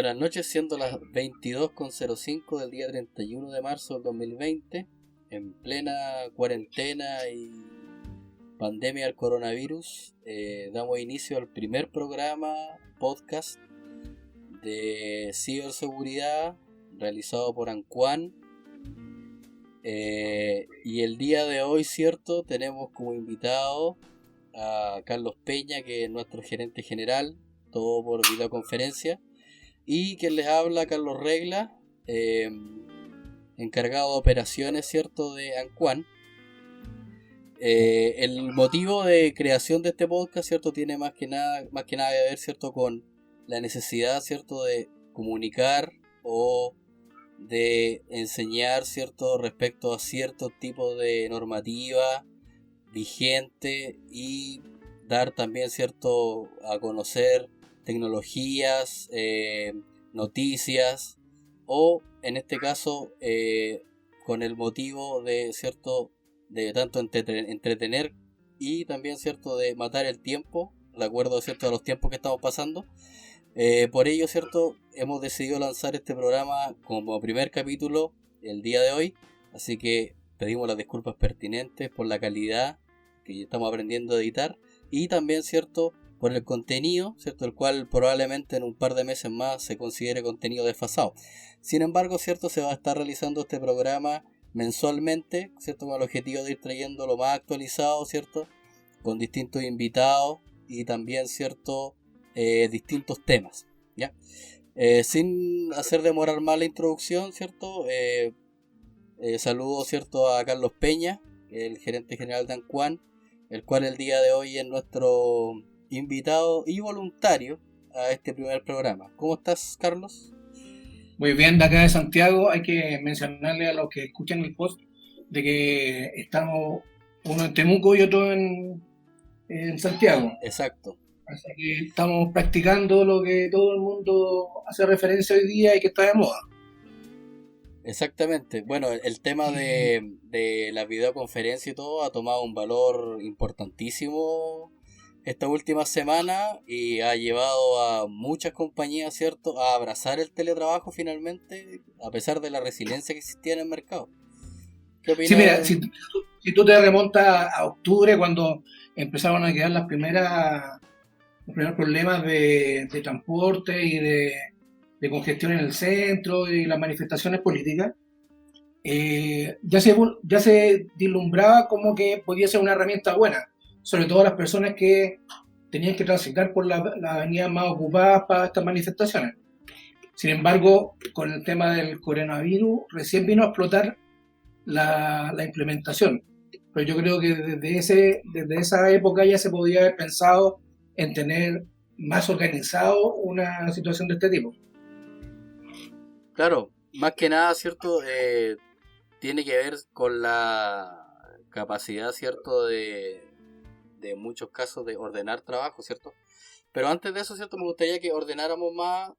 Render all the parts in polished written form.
Buenas noches, siendo las 22:05 del día 31 de marzo del 2020, en plena cuarentena y pandemia del coronavirus, damos inicio al primer programa podcast de ciberseguridad realizado por Anquan. Y el día de hoy, cierto, tenemos como invitado a Carlos Peña, que es nuestro gerente general, todo por videoconferencia. Y quien les habla, Carlos Regla, encargado de operaciones, cierto, de Anquan. El motivo de creación de este podcast, cierto, tiene más que nada que ver, cierto, con la necesidad, cierto, de comunicar o de enseñar, cierto, respecto a cierto tipo de normativa vigente y dar también, cierto, a conocer tecnologías, noticias, o en este caso con el motivo de, cierto, de tanto entretener y también, cierto, de matar el tiempo, de acuerdo, cierto, a los tiempos que estamos pasando. Por ello, cierto, hemos decidido lanzar este programa como primer capítulo el día de hoy, así que pedimos las disculpas pertinentes por la calidad que estamos aprendiendo a editar y también, cierto, por el contenido, cierto, el cual probablemente en un par de meses más se considere contenido desfasado. Sin embargo, cierto, se va a estar realizando este programa mensualmente, cierto, con el objetivo de ir trayendo lo más actualizado, cierto, con distintos invitados y también, cierto, distintos temas, ¿ya? Sin hacer demorar más la introducción, cierto, saludo, cierto, a Carlos Peña, el gerente general de Anquan, el cual el día de hoy es nuestro invitado y voluntario a este primer programa. ¿Cómo estás, Carlos? Muy bien, de acá de Santiago hay que mencionarle a los que escuchan el post de que estamos uno en Temuco y otro en Santiago. Exacto. Así que estamos practicando lo que todo el mundo hace referencia hoy día y que está de moda. Exactamente. Bueno, el tema de la videoconferencia y todo ha tomado un valor importantísimo esta última semana y ha llevado a muchas compañías, ¿cierto?, a abrazar el teletrabajo finalmente, a pesar de la resiliencia que existía en el mercado. ¿Qué Sí, mira, opinas? si tú te remontas a octubre, cuando empezaron a quedar los primeros problemas de transporte y de congestión en el centro y las manifestaciones políticas, ya se vislumbraba como que podía ser una herramienta buena, sobre todo las personas que tenían que transitar por las avenidas más ocupadas para estas manifestaciones. Sin embargo, con el tema del coronavirus, recién vino a explotar la implementación. Pero yo creo que desde esa época ya se podía haber pensado en tener más organizado una situación de este tipo. Claro, más que nada, ¿cierto? Tiene que ver con la capacidad, ¿cierto?, de muchos casos de ordenar trabajo, ¿cierto? Pero antes de eso, ¿cierto?, me gustaría que ordenáramos más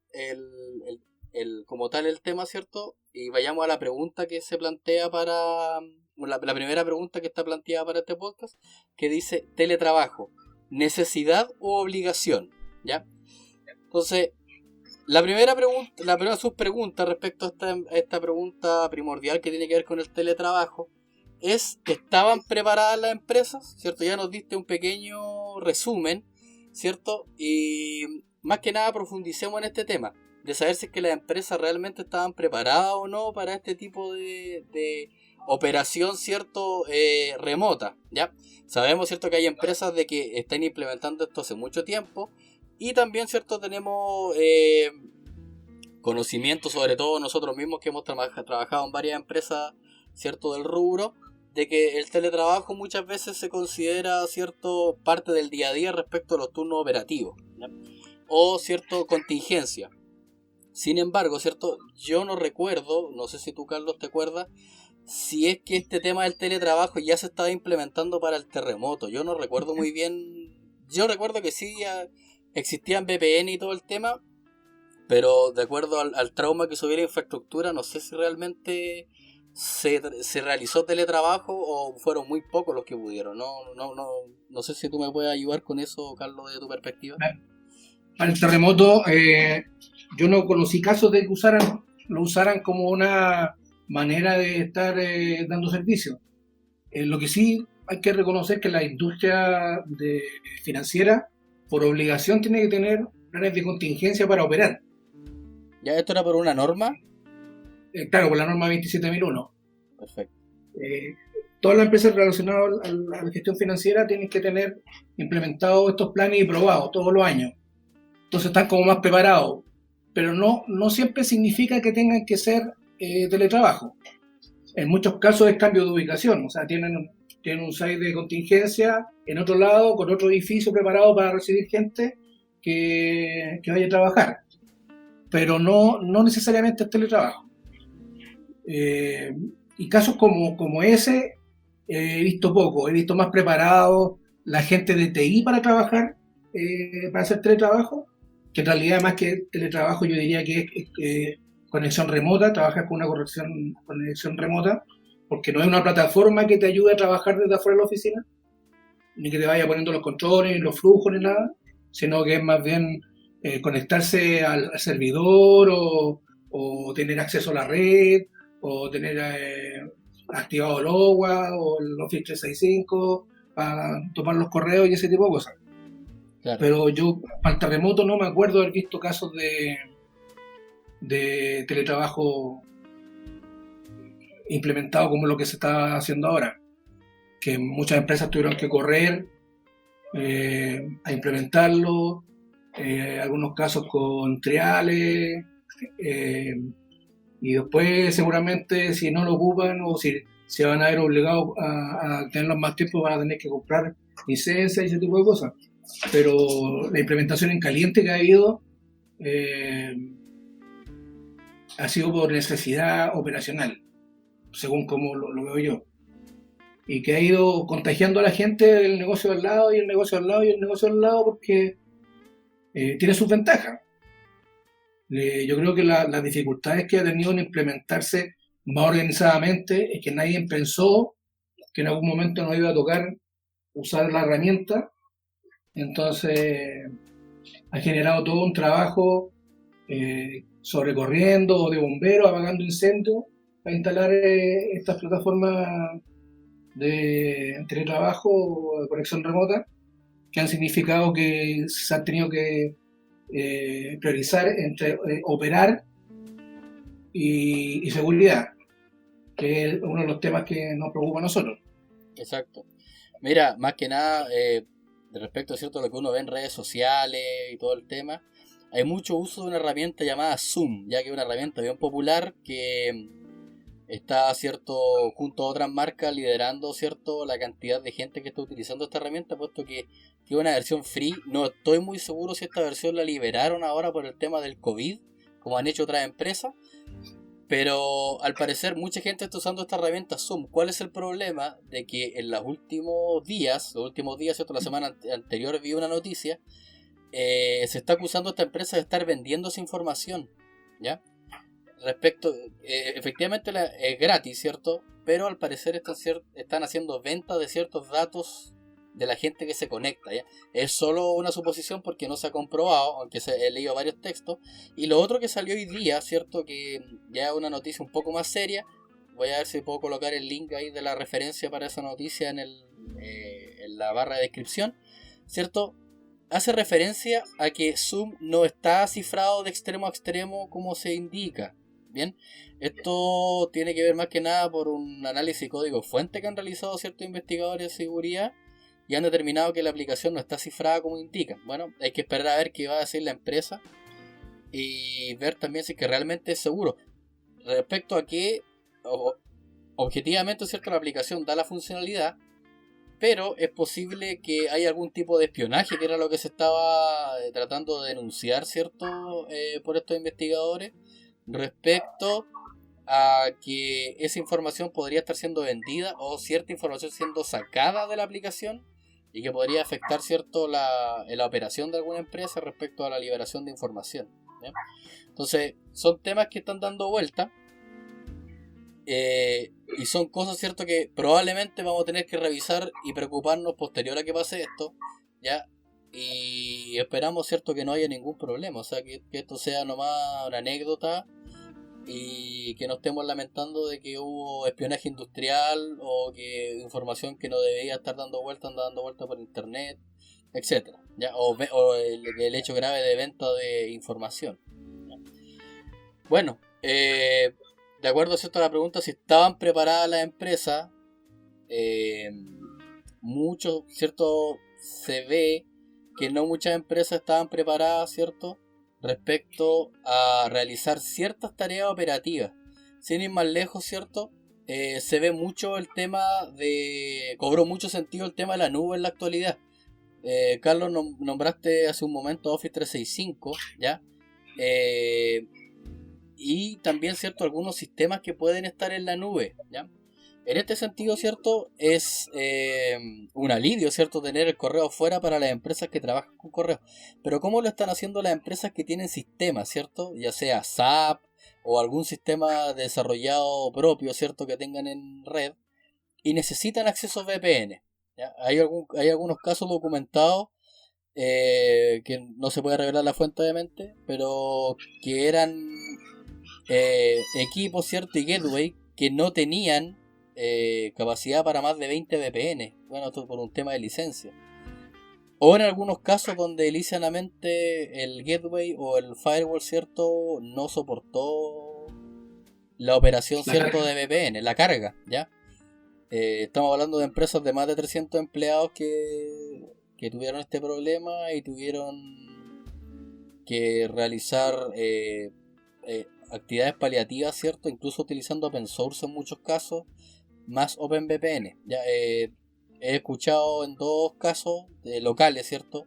como tal el tema, ¿cierto? Y vayamos a la pregunta que se plantea para... La primera pregunta que está planteada para este podcast, que dice teletrabajo, ¿necesidad o obligación? ¿Ya? Entonces, la primera subpregunta respecto a esta pregunta primordial que tiene que ver con el teletrabajo es: ¿estaban preparadas las empresas? ¿Cierto? Ya nos diste un pequeño resumen, ¿cierto? Y más que nada profundicemos en este tema, de saber si es que las empresas realmente estaban preparadas o no para este tipo de operación, ¿cierto? Remota, ¿ya? Sabemos, ¿cierto?, que hay empresas de que están implementando esto hace mucho tiempo. Y también, ¿cierto?, tenemos conocimiento, sobre todo nosotros mismos que hemos trabajado en varias empresas, ¿cierto?, del rubro, de que el teletrabajo muchas veces se considera, ¿cierto?, parte del día a día respecto a los turnos operativos, ¿ya?, o, ¿cierto?, contingencia. Sin embargo, ¿cierto?, yo no recuerdo, no sé si tú, Carlos, te acuerdas, si es que este tema del teletrabajo ya se estaba implementando para el terremoto. Yo no recuerdo muy bien. Yo recuerdo que sí existían VPN y todo el tema, pero de acuerdo al trauma que subiera infraestructura, no sé si realmente se realizó teletrabajo o fueron muy pocos los que pudieron. No sé si tú me puedes ayudar con eso, Carlos, de tu perspectiva. Para el terremoto, yo no conocí casos de que lo usaran como una manera de estar dando servicio. Lo que sí hay que reconocer que la industria financiera, por obligación, tiene que tener planes de contingencia para operar. ¿Ya esto era por una norma? Claro, por la norma 27001. Perfecto. Eh, Todas las empresas relacionadas a la gestión financiera tienen que tener implementados estos planes y probados todos los años. Entonces están como más preparados. Pero no siempre significa que tengan que ser teletrabajo. En muchos casos es cambio de ubicación, o sea, tienen un site de contingencia en otro lado, con otro edificio preparado para recibir gente que vaya a trabajar, pero no necesariamente es teletrabajo. Eh, y casos como ese he visto poco, he visto más preparado la gente de TI para trabajar, para hacer teletrabajo, que en realidad más que teletrabajo yo diría que es conexión remota, trabajas con una conexión remota, porque no es una plataforma que te ayude a trabajar desde afuera de la oficina, ni que te vaya poniendo los controles, los flujos, ni nada, sino que es más bien conectarse al servidor o tener acceso a la red o tener activado el OWA o el Office 365 para tomar los correos y ese tipo de cosas. Claro. Pero yo para el terremoto no me acuerdo de haber visto casos de teletrabajo implementado como lo que se está haciendo ahora, que muchas empresas tuvieron que correr a implementarlo, algunos casos con triales, eh, y después seguramente si no lo ocupan o si van a ver obligados a tenerlos más tiempo van a tener que comprar licencias y ese tipo de cosas. Pero la implementación en caliente que ha habido eh, ha sido por necesidad operacional, según como lo veo yo. Y que ha ido contagiando a la gente del negocio al lado y el negocio al lado y el negocio al lado porque tiene sus ventajas. Yo creo que las dificultades que ha tenido en implementarse más organizadamente es que nadie pensó que en algún momento nos iba a tocar usar la herramienta, entonces ha generado todo un trabajo sobrecorriendo o de bomberos, apagando incendios, para instalar estas plataformas de teletrabajo o de conexión remota, que han significado que se han tenido que priorizar entre operar y seguridad, que es uno de los temas que nos preocupa a nosotros. Exacto. Mira, más que nada, de respecto a cierto lo que uno ve en redes sociales y todo el tema, hay mucho uso de una herramienta llamada Zoom, ya que es una herramienta bien popular que está cierto junto a otras marcas liderando cierto la cantidad de gente que está utilizando esta herramienta, puesto que es una versión free. No estoy muy seguro si esta versión la liberaron ahora por el tema del COVID, como han hecho otras empresas, pero al parecer mucha gente está usando esta herramienta Zoom. ¿Cuál es el problema? De que en los últimos días, ¿cierto? La semana anterior vi una noticia, se está acusando a esta empresa de estar vendiendo esa información, ¿ya? Respecto, efectivamente es gratis, ¿cierto? Pero al parecer están haciendo venta de ciertos datos de la gente que se conecta, ¿ya? Es solo una suposición porque no se ha comprobado, aunque he leído varios textos. Y lo otro que salió hoy día, ¿cierto? Que ya es una noticia un poco más seria. Voy a ver si puedo colocar el link ahí de la referencia para esa noticia en la barra de descripción, ¿cierto? Hace referencia a que Zoom no está cifrado de extremo a extremo como se indica. Bien, esto tiene que ver más que nada por un análisis código fuente que han realizado ciertos investigadores de seguridad y han determinado que la aplicación no está cifrada como indica. Bueno, hay que esperar a ver qué va a decir la empresa y ver también si es que realmente es seguro. Respecto a que objetivamente, cierto, la aplicación da la funcionalidad, pero es posible que haya algún tipo de espionaje, que era lo que se estaba tratando de denunciar, ¿cierto? Por estos investigadores, respecto a que esa información podría estar siendo vendida o cierta información siendo sacada de la aplicación y que podría afectar, ¿cierto?, la operación de alguna empresa respecto a la liberación de información, ¿ya? Entonces, son temas que están dando vuelta. Y son cosas, cierto, que probablemente vamos a tener que revisar y preocuparnos posterior a que pase esto, ¿ya? y esperamos, ¿cierto?, que no haya ningún problema, o sea, que esto sea nomás una anécdota y que no estemos lamentando de que hubo espionaje industrial o que información que no debería estar dando vuelta anda dando vuelta por internet, etcétera, ¿ya? O el hecho grave de venta de información, ¿ya? Bueno, de acuerdo, ¿cierto?, a la pregunta si estaban preparadas las empresas, mucho, ¿cierto?, se ve que no muchas empresas estaban preparadas, ¿cierto?, respecto a realizar ciertas tareas operativas. Sin ir más lejos, ¿cierto? Se ve mucho el tema de... Cobró mucho sentido el tema de la nube en la actualidad. Carlos, nombraste hace un momento Office 365, ¿ya? Y también, ¿cierto?, algunos sistemas que pueden estar en la nube, ¿ya? En este sentido, ¿cierto?, es un alivio, ¿cierto?, tener el correo fuera para las empresas que trabajan con correo. Pero ¿cómo lo están haciendo las empresas que tienen sistemas, ¿cierto? Ya sea SAP o algún sistema desarrollado propio, ¿cierto?, que tengan en red y necesitan acceso VPN, ¿ya? Hay algunos casos documentados que no se puede revelar la fuente, obviamente, pero que eran equipos, ¿cierto?, y gateway que no tenían capacidad para más de 20 VPN. Bueno, esto por un tema de licencia. O en algunos casos donde lisanamente el gateway o el firewall, ¿cierto?, no soportó la operación, ¿cierto?, de VPN, la carga, ¿ya? Estamos hablando de empresas de más de 300 empleados que tuvieron este problema y tuvieron que realizar actividades paliativas, ¿cierto?, incluso utilizando open source en muchos casos, más OpenVPN. Ya, he escuchado en dos casos locales, ¿cierto?,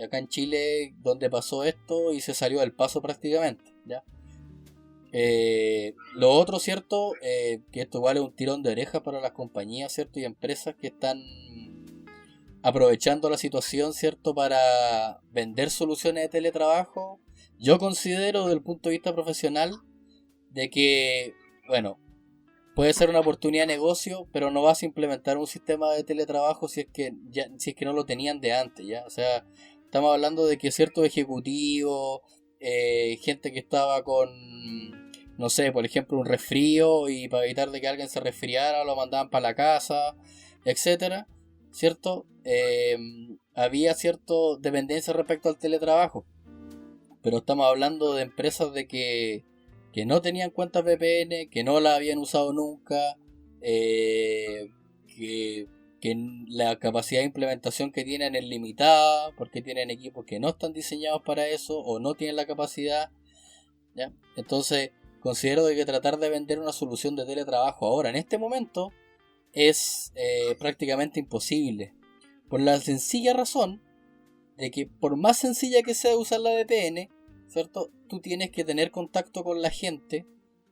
acá en Chile, donde pasó esto y se salió del paso prácticamente, ¿ya? Lo otro, ¿cierto?, que esto vale un tirón de oreja para las compañías, ¿cierto?, y empresas que están aprovechando la situación, ¿cierto?, para vender soluciones de teletrabajo. Yo considero desde el punto de vista profesional de que, bueno, puede ser una oportunidad de negocio, pero no vas a implementar un sistema de teletrabajo si es que no lo tenían de antes, ¿ya? O sea, estamos hablando de que ciertos ejecutivos, gente que estaba con, no sé, por ejemplo, un resfrío y para evitar de que alguien se resfriara lo mandaban para la casa, etcétera, ¿cierto? Había cierta dependencia respecto al teletrabajo, pero estamos hablando de empresas de que no tenían cuentas VPN, que no la habían usado nunca, eh, que, que la capacidad de implementación que tienen es limitada, porque tienen equipos que no están diseñados para eso o no tienen la capacidad, ¿ya? Entonces, considero de que tratar de vender una solución de teletrabajo ahora, en este momento, es prácticamente imposible, por la sencilla razón de que por más sencilla que sea usar la VPN, ¿cierto?, tú tienes que tener contacto con la gente,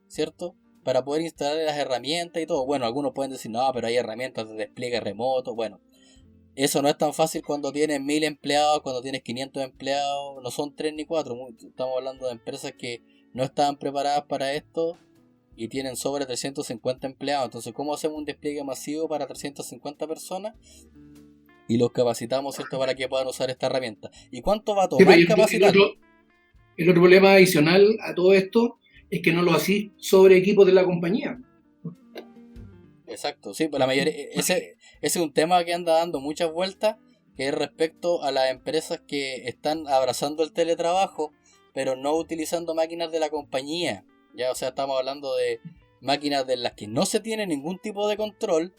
¿cierto?, para poder instalar las herramientas y todo. Bueno, algunos pueden decir, no, pero hay herramientas de despliegue remoto. Bueno, eso no es tan fácil cuando tienes 1000 empleados, cuando tienes 500 empleados, no son 3 ni 4. Estamos hablando de empresas que no estaban preparadas para esto y tienen sobre 350 empleados. Entonces, ¿cómo hacemos un despliegue masivo para 350 personas? Y los capacitamos, ¿cierto?, para que puedan usar esta herramienta. ¿Y cuánto va a Sí, pero tomar capacitarlo? el otro problema adicional a todo esto es que no lo hacís sobre equipos de la compañía. Exacto, sí, pues la mayoría, ese es un tema que anda dando muchas vueltas, que es respecto a las empresas que están abrazando el teletrabajo, pero no utilizando máquinas de la compañía. Ya, o sea, estamos hablando de máquinas de las que no se tiene ningún tipo de control,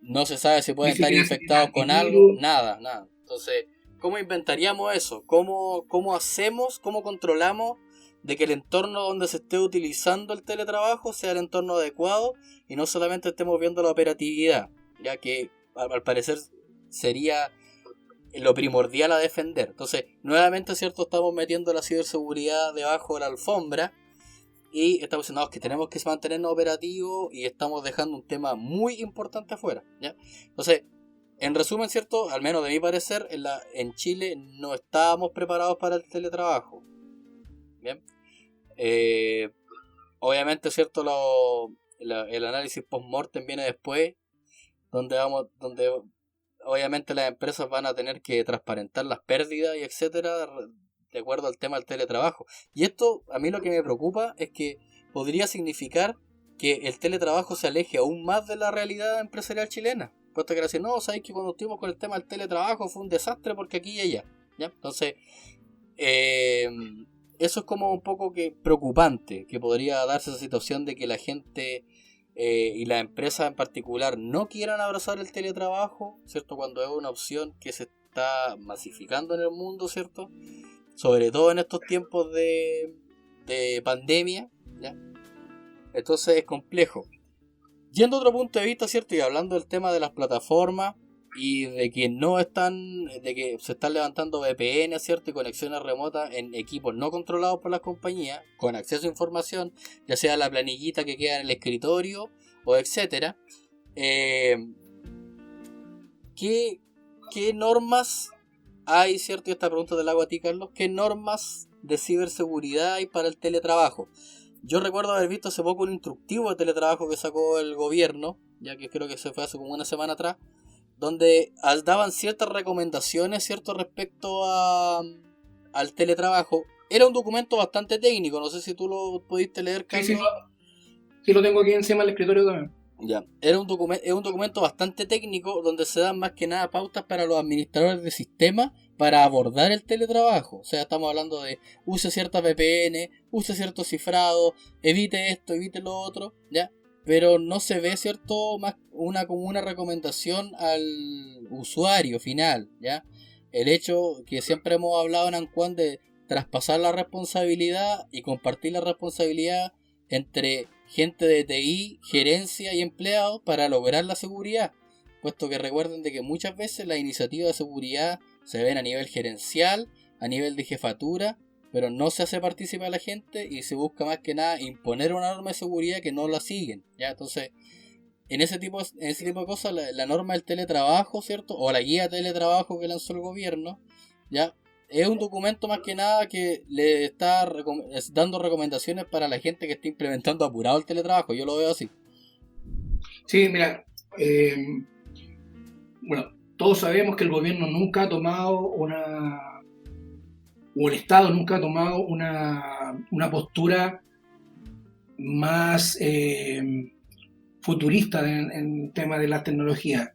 no se sabe si Ni pueden estar siquiera se tiene infectados con algo, antivirus. nada, nada. Entonces, ¿cómo inventaríamos eso? ¿Cómo hacemos, cómo controlamos de que el entorno donde se esté utilizando el teletrabajo sea el entorno adecuado y no solamente estemos viendo la operatividad, ya que al parecer sería lo primordial a defender? Entonces, nuevamente, ¿cierto?, estamos metiendo la ciberseguridad debajo de la alfombra y estamos diciendo, no, que tenemos que mantenernos operativos y estamos dejando un tema muy importante afuera, ¿ya? Entonces, en resumen, ¿cierto?, al menos de mi parecer, en Chile no estábamos preparados para el teletrabajo. Bien. Obviamente, ¿cierto?, el análisis post-mortem viene después, donde obviamente las empresas van a tener que transparentar las pérdidas y etcétera, de acuerdo al tema del teletrabajo. Y esto, a mí lo que me preocupa es que podría significar que el teletrabajo se aleje aún más de la realidad empresarial chilena. Puesto que decir, no, sabéis que cuando estuvimos con el tema del teletrabajo fue un desastre porque aquí y allá. ¿Ya? Entonces, eso es como un poco que preocupante, que podría darse esa situación de que la gente y las empresas en particular no quieran abrazar el teletrabajo, ¿cierto? Cuando es una opción que se está masificando en el mundo, ¿cierto? Sobre todo en estos tiempos de pandemia, ¿ya? Entonces es complejo. Yendo a otro punto de vista, ¿cierto? Y hablando del tema de las plataformas y de que de que se están levantando VPN, ¿cierto? Y conexiones remotas en equipos no controlados por las compañías, con acceso a información, ya sea la planillita que queda en el escritorio o etcétera. ¿Qué normas hay, ¿cierto? Y esta pregunta te la hago a ti, Carlos. ¿Qué normas de ciberseguridad hay para el teletrabajo? Yo recuerdo haber visto hace poco un instructivo de teletrabajo que sacó el gobierno, ya que creo que se fue hace como una semana atrás, donde daban ciertas recomendaciones, ¿cierto? Respecto al teletrabajo. Era un documento bastante técnico, no sé si tú lo pudiste leer, Carlos. Sí, lo tengo aquí encima del escritorio también. Ya, es un documento bastante técnico donde se dan más que nada pautas para los administradores de sistemas para abordar el teletrabajo. O sea, estamos hablando de use ciertas VPN, use cierto cifrado, evite esto, evite lo otro, ¿ya? Pero no se ve, ¿cierto? Más como una recomendación al usuario final, ¿ya? El hecho que siempre hemos hablado en Ancuan de traspasar la responsabilidad y compartir la responsabilidad entre gente de TI, gerencia y empleados para lograr la seguridad, puesto que recuerden de que muchas veces las iniciativas de seguridad se ven a nivel gerencial, a nivel de jefatura, pero no se hace partícipe a la gente y se busca más que nada imponer una norma de seguridad que no la siguen, ¿ya? Entonces, en ese tipo de cosas, la norma del teletrabajo, ¿cierto? O la guía de teletrabajo que lanzó el gobierno, ¿ya? Es un documento más que nada que le está dando recomendaciones para la gente que está implementando apurado el teletrabajo. Yo lo veo así. Sí, mira, bueno, todos sabemos que el gobierno nunca ha tomado o el Estado nunca ha tomado una postura más futurista en tema de las tecnologías.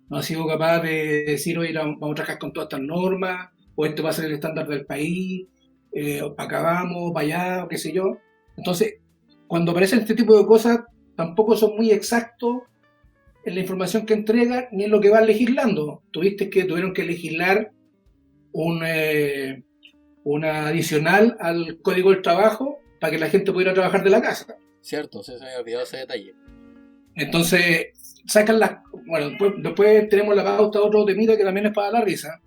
No ha sido capaz de decir, oye, vamos a trabajar con todas estas normas, o este va a ser el estándar del país, o para acá vamos, para allá, o qué sé yo. Entonces, cuando aparecen este tipo de cosas, tampoco son muy exactos en la información que entregan ni en lo que van legislando. Tuviste que tuvieron que legislar una adicional al Código del Trabajo para que la gente pudiera trabajar de la casa. Cierto, se me había olvidado ese detalle. Entonces, sacan las... Bueno, después tenemos la pauta de otro temita que también es para la risa,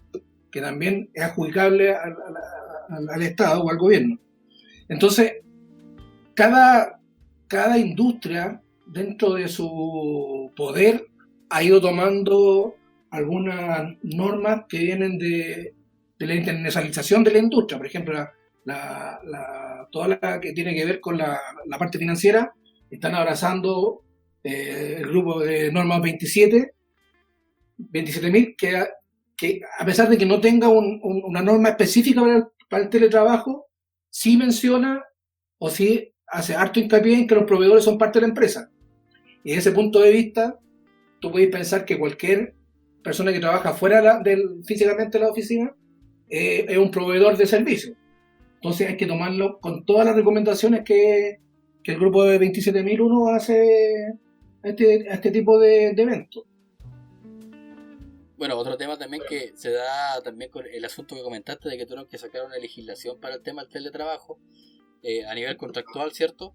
que también es adjudicable al Estado o al gobierno. Entonces, cada industria, dentro de su poder, ha ido tomando algunas normas que vienen de la internacionalización de la industria. Por ejemplo, toda la que tiene que ver con la parte financiera, están abrazando el grupo de normas 27.000, que a pesar de que no tenga una norma específica para el teletrabajo, sí menciona o sí hace harto hincapié en que los proveedores son parte de la empresa. Y desde ese punto de vista, tú puedes pensar que cualquier persona que trabaja fuera físicamente de la oficina es un proveedor de servicios. Entonces hay que tomarlo con todas las recomendaciones que el grupo de 27.001 hace a este tipo de eventos. Bueno, otro tema también que se da también con el asunto que comentaste de que tuvieron que sacar una legislación para el tema del teletrabajo a nivel contractual, ¿cierto?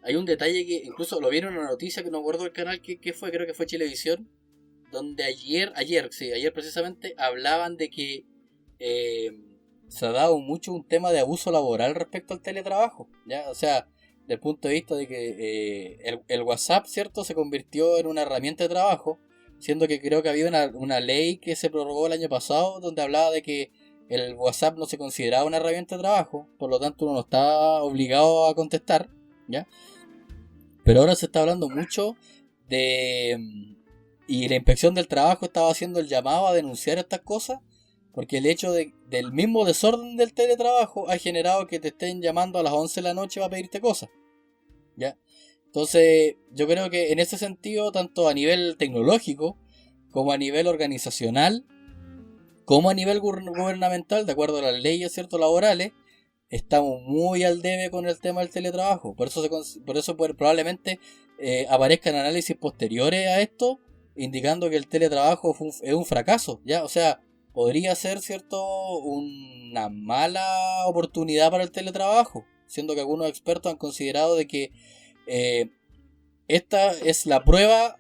Hay un detalle que incluso lo vieron en una noticia que no recuerdo el canal que fue, creo que fue Chilevisión, donde ayer precisamente hablaban de que se ha dado mucho un tema de abuso laboral respecto al teletrabajo, ¿ya? O sea, desde el punto de vista de que el WhatsApp, ¿cierto?, se convirtió en una herramienta de trabajo, siendo que creo que había una ley que se prorrogó el año pasado donde hablaba de que el WhatsApp no se consideraba una herramienta de trabajo, por lo tanto uno no está obligado a contestar, ¿ya? Pero ahora se está hablando mucho de y la inspección del trabajo estaba haciendo el llamado a denunciar estas cosas, porque el hecho del mismo desorden del teletrabajo ha generado que te estén llamando a las 11 de la noche para pedirte cosas, ¿ya? Entonces, yo creo que en ese sentido, tanto a nivel tecnológico, como a nivel organizacional, como a nivel gubernamental, de acuerdo a las leyes, ¿cierto?, laborales, estamos muy al debe con el tema del teletrabajo. Por eso probablemente aparezcan análisis posteriores a esto, indicando que el teletrabajo es un fracaso, ¿ya? O sea, podría ser, ¿cierto?, una mala oportunidad para el teletrabajo, siendo que algunos expertos han considerado de que esta es la prueba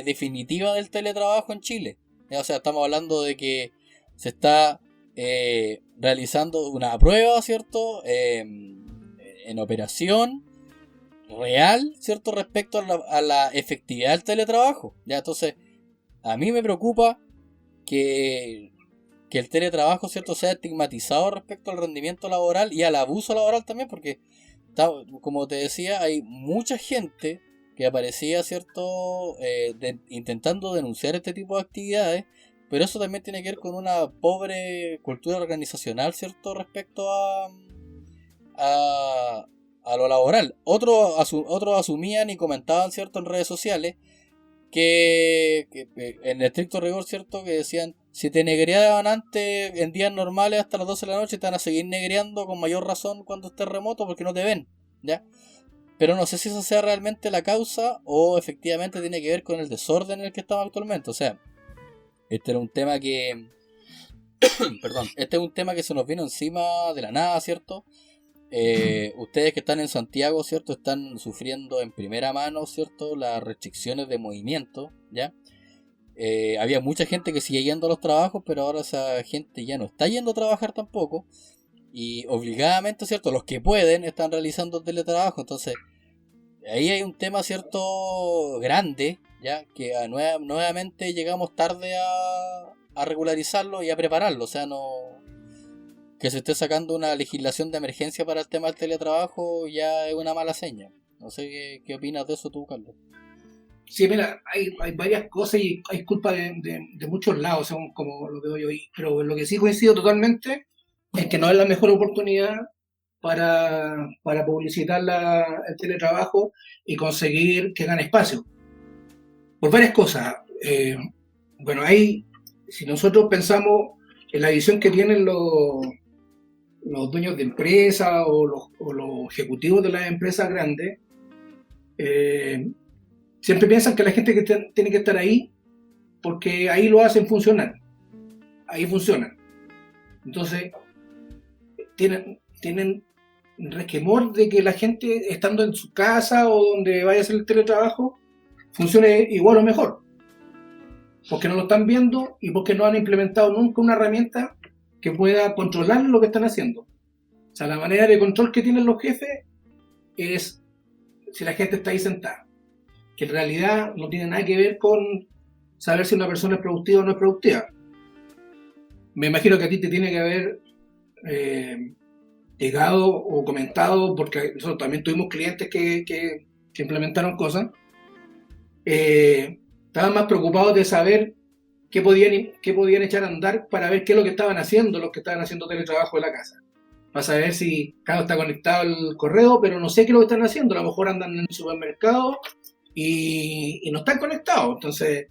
definitiva del teletrabajo en Chile. ¿Ya? O sea, estamos hablando de que se está realizando una prueba, ¿cierto?, en operación real, ¿cierto?, respecto a la efectividad del teletrabajo. ¿Ya? Entonces, a mí me preocupa que el teletrabajo, ¿cierto?, sea estigmatizado respecto al rendimiento laboral y al abuso laboral también, porque, como te decía, hay mucha gente que aparecía, ¿cierto?, intentando denunciar este tipo de actividades, pero eso también tiene que ver con una pobre cultura organizacional, ¿cierto?, respecto a lo laboral. Otros asumían y comentaban, ¿cierto?, en redes sociales que en estricto rigor, ¿cierto?, que decían, si te negreaban antes en días normales hasta las 12 de la noche, te van a seguir negreando con mayor razón cuando estés remoto porque no te ven, ¿ya? Pero no sé si esa sea realmente la causa o efectivamente tiene que ver con el desorden en el que estamos actualmente. O sea, este era un tema que perdón, este es un tema que se nos vino encima de la nada, ¿cierto? Ustedes que están en Santiago, ¿cierto?, están sufriendo en primera mano, ¿cierto?, las restricciones de movimiento, ¿ya? Había mucha gente que sigue yendo a los trabajos, pero ahora esa gente ya no está yendo a trabajar tampoco, y obligadamente, ¿cierto?, los que pueden están realizando teletrabajo. Entonces, ahí hay un tema, ¿cierto?, grande, ¿ya?, que nuevamente llegamos tarde a regularizarlo y a prepararlo. O sea, no... que se esté sacando una legislación de emergencia para el tema del teletrabajo ya es una mala seña. No sé qué opinas de eso tú, Carlos. Sí, mira, hay varias cosas y hay culpa de muchos lados, según como lo veo yo hoy. Pero lo que sí coincido totalmente es que no es la mejor oportunidad para publicitar el teletrabajo y conseguir que gane espacio. Por varias cosas. Bueno, si nosotros pensamos en la visión que tienen los dueños de empresas o los ejecutivos de las empresas grandes, siempre piensan que la gente que tiene que estar ahí porque ahí lo hacen funcionar, ahí funcionan. Entonces, tienen resquemor de que la gente estando en su casa o donde vaya a hacer el teletrabajo funcione igual o mejor, porque no lo están viendo y porque no han implementado nunca una herramienta que pueda controlar lo que están haciendo. O sea, la manera de control que tienen los jefes es si la gente está ahí sentada, que en realidad no tiene nada que ver con saber si una persona es productiva o no es productiva. Me imagino que a ti te tiene que haber llegado o comentado, porque nosotros también tuvimos clientes que implementaron cosas, estaban más preocupados de saber qué podían echar a andar para ver qué es lo que estaban haciendo los que estaban haciendo teletrabajo en la casa. Para saber si, claro, está conectado el correo, pero no sé qué es lo que están haciendo. A lo mejor andan en el supermercado y no están conectados. Entonces,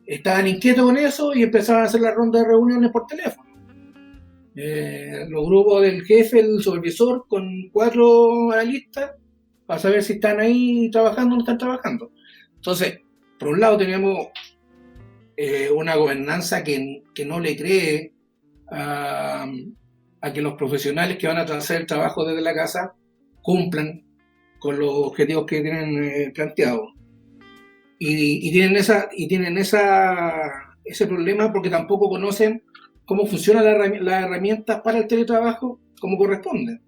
estaban inquietos con eso y empezaron a hacer la ronda de reuniones por teléfono. Los grupos del jefe, el supervisor, con 4 analistas, para saber si están ahí trabajando o no están trabajando. Entonces, por un lado tenemos una gobernanza que no le cree a que los profesionales que van a hacer el trabajo desde la casa cumplan con los objetivos que tienen planteados. Y tienen ese problema porque tampoco conocen cómo funcionan las herramientas para el teletrabajo como corresponde.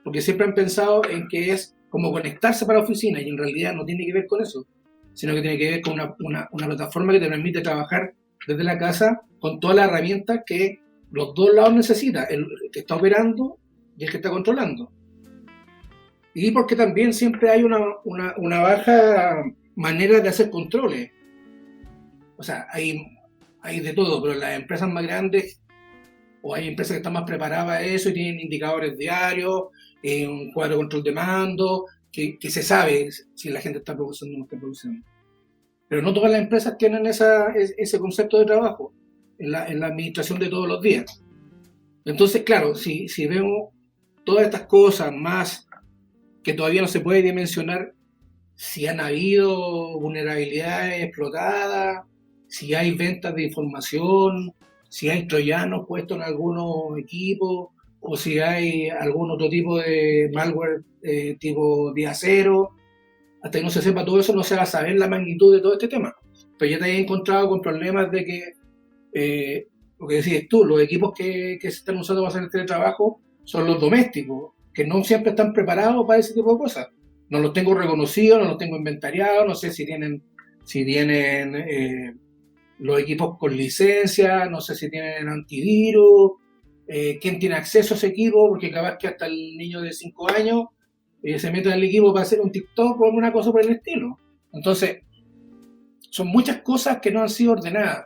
Porque siempre han pensado en que es como conectarse para la oficina y en realidad no tiene que ver con eso, sino que tiene que ver con una plataforma que te permite trabajar desde la casa con todas las herramientas que los dos lados necesitan, el que está operando y el que está controlando. Y porque también siempre hay una baja manera de hacer controles. O sea, hay de todo, pero las empresas más grandes, o hay empresas que están más preparadas a eso y tienen indicadores diarios, un cuadro de control de mando, que se sabe si la gente está produciendo o no está produciendo. Pero no todas las empresas tienen ese concepto de trabajo en la administración de todos los días. Entonces, claro, si vemos todas estas cosas más que todavía no se puede dimensionar, si han habido vulnerabilidades explotadas, si hay ventas de información, si hay troyanos puestos en algunos equipos, o si hay algún otro tipo de malware tipo día cero. Hasta que no se sepa todo eso, no se va a saber la magnitud de todo este tema. Pero ya te he encontrado con problemas de que, lo que decías tú, los equipos que se están usando para hacer el teletrabajo son los domésticos, que no siempre están preparados para ese tipo de cosas. No los tengo reconocidos, no los tengo inventariados, no sé si tienen los equipos con licencia, no sé si tienen antivirus, quién tiene acceso a ese equipo, porque capaz que hasta el niño de 5 años se mete en el equipo para hacer un TikTok o alguna cosa por el estilo. Entonces, son muchas cosas que no han sido ordenadas.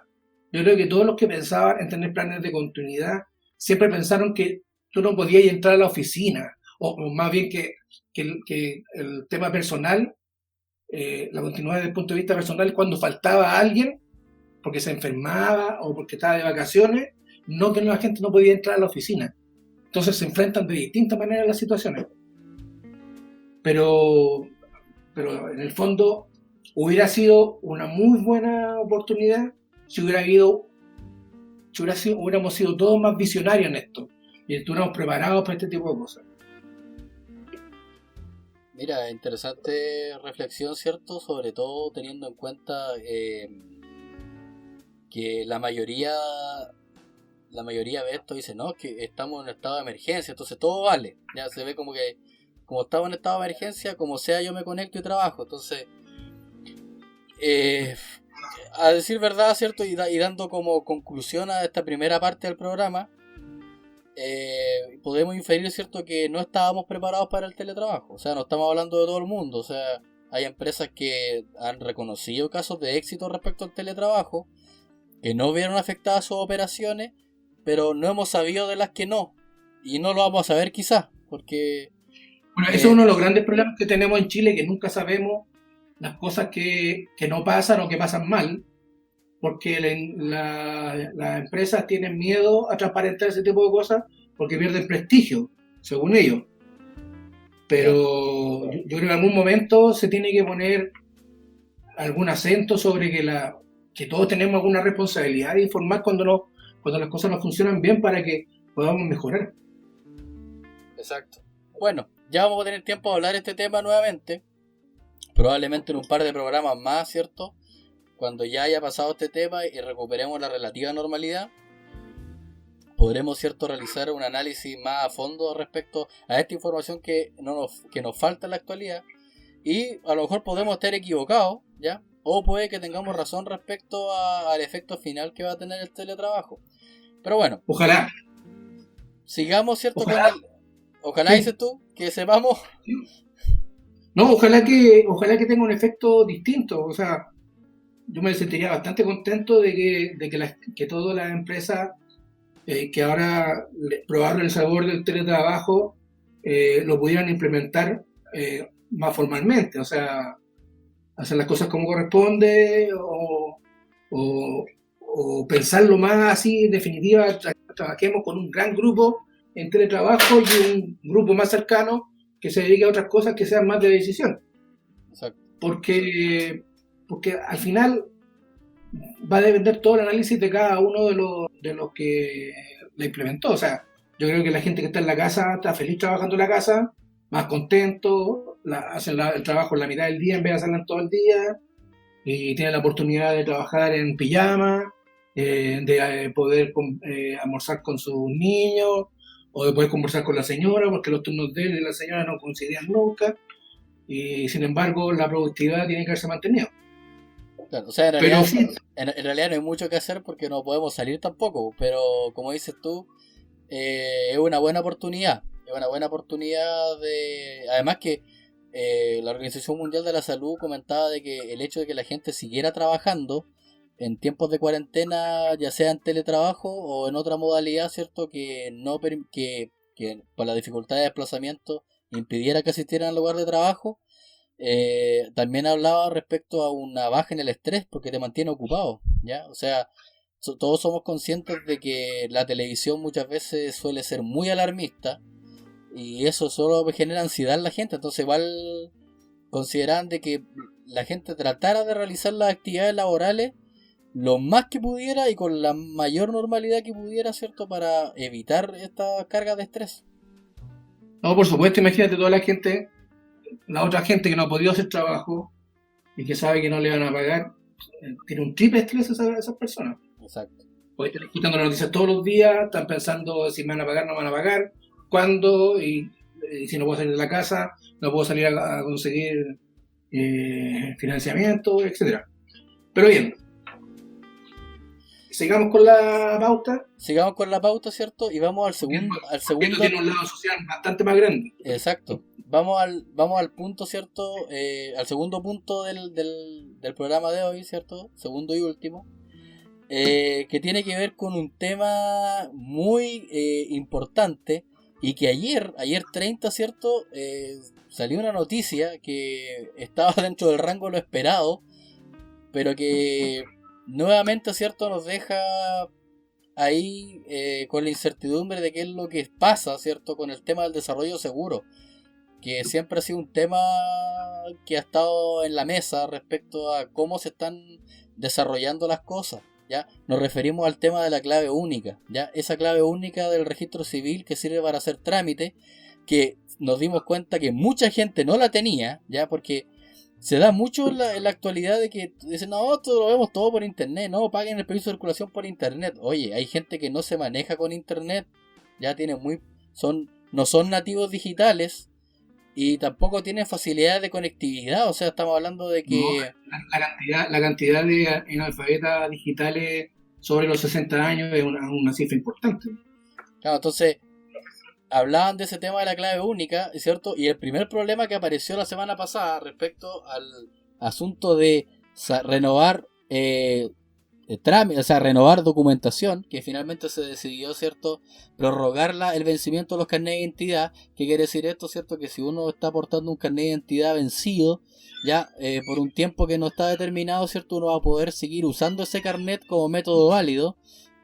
Yo creo que todos los que pensaban en tener planes de continuidad siempre pensaron que tú no podías entrar a la oficina, o más bien que el tema personal, la continuidad desde el punto de vista personal, cuando faltaba alguien, porque se enfermaba o porque estaba de vacaciones, no que la gente no podía entrar a la oficina. Entonces se enfrentan de distintas maneras las situaciones. Pero, pero en el fondo hubiera sido una muy buena oportunidad si hubiéramos sido todos más visionarios en esto y estuviéramos preparados para este tipo de cosas. Mira, interesante reflexión, ¿cierto? Sobre todo teniendo en cuenta que la mayoría de esto dice, no, que estamos en estado de emergencia, entonces todo vale. Ya se ve como que, como estamos en estado de emergencia, como sea yo me conecto y trabajo. Entonces, eh, a decir verdad, ¿cierto? Y dando como conclusión a esta primera parte del programa, podemos inferir, ¿cierto?, que no estábamos preparados para el teletrabajo. O sea, no estamos hablando de todo el mundo. O sea, hay empresas que han reconocido casos de éxito respecto al teletrabajo, que no vieron afectadas sus operaciones, pero no hemos sabido de las que no. Y no lo vamos a saber quizás, porque... Bueno, eso es uno de los grandes problemas que tenemos en Chile, que nunca sabemos las cosas que no pasan o que pasan mal, porque las empresas tienen miedo a transparentar ese tipo de cosas porque pierden prestigio, según ellos. Claro, Pero yo creo que en algún momento se tiene que poner algún acento sobre que todos tenemos alguna responsabilidad de informar cuando las cosas no funcionan bien para que podamos mejorar. exacto. Bueno, ya vamos a tener tiempo de hablar de este tema nuevamente, probablemente en un par de programas más, ¿cierto? Cuando ya haya pasado este tema y recuperemos la relativa normalidad, podremos, ¿cierto?, realizar un análisis más a fondo respecto a esta información que nos falta en la actualidad. Y a lo mejor podemos estar equivocados, ¿ya? O puede que tengamos razón respecto al efecto final que va a tener el teletrabajo. Pero bueno, Ojalá, sigamos, ¿cierto?, con ojalá, el... Ojalá, sí. dices tú, que sepamos... No, ojalá que tenga un efecto distinto. O sea, yo me sentiría bastante contento de que todas las empresas que ahora probaron el sabor del teletrabajo lo pudieran implementar más formalmente. O sea, hacer las cosas como corresponde o, o pensarlo más así, en definitiva, trabajemos con un gran grupo en teletrabajo y un grupo más cercano que se dedique a otras cosas que sean más de decisión. Exacto, Porque al final va a depender todo el análisis de cada uno de los que la implementó. O sea, yo creo que la gente que está en la casa está feliz trabajando en la casa, más contento, hacen el trabajo en la mitad del día en vez de hacerlo en todo el día, y tienen la oportunidad de trabajar en pijama, de poder almorzar con sus niños, o de poder conversar con la señora, porque los turnos de él y la señora no coincidían nunca, y sin embargo la productividad tiene que haberse mantenido. claro. O sea, en Pero realidad, sí, en realidad no hay mucho que hacer porque no podemos salir tampoco. Pero como dices tú, es una buena oportunidad. Es una buena oportunidad de... Además que la Organización Mundial de la Salud comentaba de que el hecho de que la gente siguiera trabajando en tiempos de cuarentena, ya sea en teletrabajo o en otra modalidad, ¿cierto? Que no que por la dificultad de desplazamiento impidiera que asistieran al lugar de trabajo. También hablaba respecto a una baja en el estrés porque te mantiene ocupado, ¿ya? O sea, todos somos conscientes de que la televisión muchas veces suele ser muy alarmista y eso solo genera ansiedad en la gente, entonces igual consideraban de que la gente tratara de realizar las actividades laborales lo más que pudiera y con la mayor normalidad que pudiera, ¿cierto? Para evitar esta carga de estrés. No, por supuesto, imagínate toda la gente, la otra gente que no ha podido hacer trabajo y que sabe que no le van a pagar, tiene un triple estrés esas personas. Exacto. Porque están escuchando las noticias todos los días, están pensando si me van a pagar, no me van a pagar, cuándo, y si no puedo salir de la casa, no puedo salir a conseguir financiamiento, etcétera. Pero bien, sigamos con la pauta. Sigamos con la pauta, ¿cierto? Y vamos al segundo, Esto tiene un lado social bastante más grande. Exacto. Vamos al punto, ¿cierto? Al segundo punto del programa de hoy, ¿cierto? Segundo y último. Que tiene que ver con un tema muy importante y que ayer 30, ¿cierto? Salió una noticia que estaba dentro del rango de lo esperado, pero que nuevamente, ¿cierto? Nos deja ahí con la incertidumbre de qué es lo que pasa, ¿cierto? Con el tema del desarrollo seguro, que siempre ha sido un tema que ha estado en la mesa respecto a cómo se están desarrollando las cosas. ¿Ya? Nos referimos al tema de la clave única, ¿ya? Esa clave única del registro civil que sirve para hacer trámite, que nos dimos cuenta que mucha gente no la tenía, ¿ya? Porque se da mucho en la actualidad de que dicen, no, esto lo vemos todo por internet, no, paguen el permiso de circulación por internet. Oye, hay gente que no se maneja con internet, ya no son nativos digitales, y tampoco tienen facilidad de conectividad, o sea, estamos hablando de que... No, la cantidad de analfabetas digitales sobre los 60 años es una cifra importante. Claro, entonces, hablaban de ese tema de la clave única, ¿cierto? Y el primer problema que apareció la semana pasada respecto al asunto de renovar renovar documentación, que finalmente se decidió, ¿cierto?, prorrogar el vencimiento de los carnets de identidad. ¿Qué quiere decir esto, cierto? Que si uno está aportando un carnet de identidad vencido, ya por un tiempo que no está determinado, ¿cierto?, uno va a poder seguir usando ese carnet como método válido,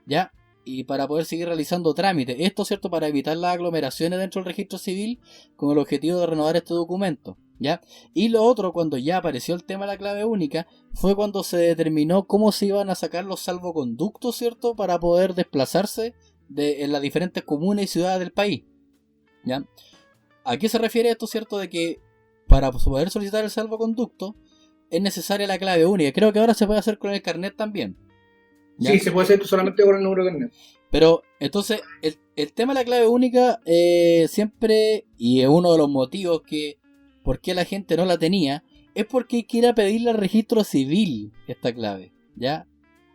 ¿ya? Y para poder seguir realizando trámites. Esto, ¿cierto?, para evitar las aglomeraciones dentro del registro civil con el objetivo de renovar este documento, ¿ya? Y lo otro, cuando ya apareció el tema de la clave única, fue cuando se determinó cómo se iban a sacar los salvoconductos, ¿cierto?, para poder desplazarse en las diferentes comunas y ciudades del país, ¿ya? ¿A qué se refiere esto, cierto? De que para poder solicitar el salvoconducto es necesaria la clave única. Creo que ahora se puede hacer con el carnet también, ¿ya? Sí, se puede hacer solamente con el número de carnet. Pero entonces el tema de la clave única siempre, y es uno de los motivos que por qué la gente no la tenía, es porque hay que ir a pedirle al registro civil esta clave, ¿ya?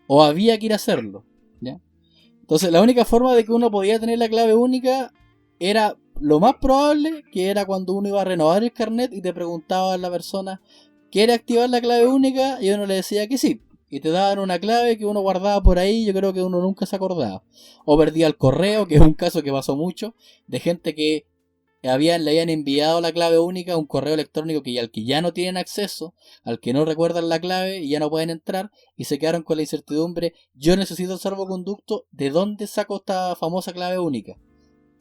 O había que ir a hacerlo, ¿ya? Entonces la única forma de que uno podía tener la clave única era lo más probable, que era cuando uno iba a renovar el carnet y te preguntaba a la persona, ¿quiere activar la clave única? Y uno le decía que sí. Y te daban una clave que uno guardaba por ahí, yo creo que uno nunca se acordaba. O perdía el correo, que es un caso que pasó mucho, de gente que le habían enviado la clave única a un correo electrónico al que ya no tienen acceso, al que no recuerdan la clave y ya no pueden entrar, y se quedaron con la incertidumbre, yo necesito el salvoconducto, ¿de dónde saco esta famosa clave única?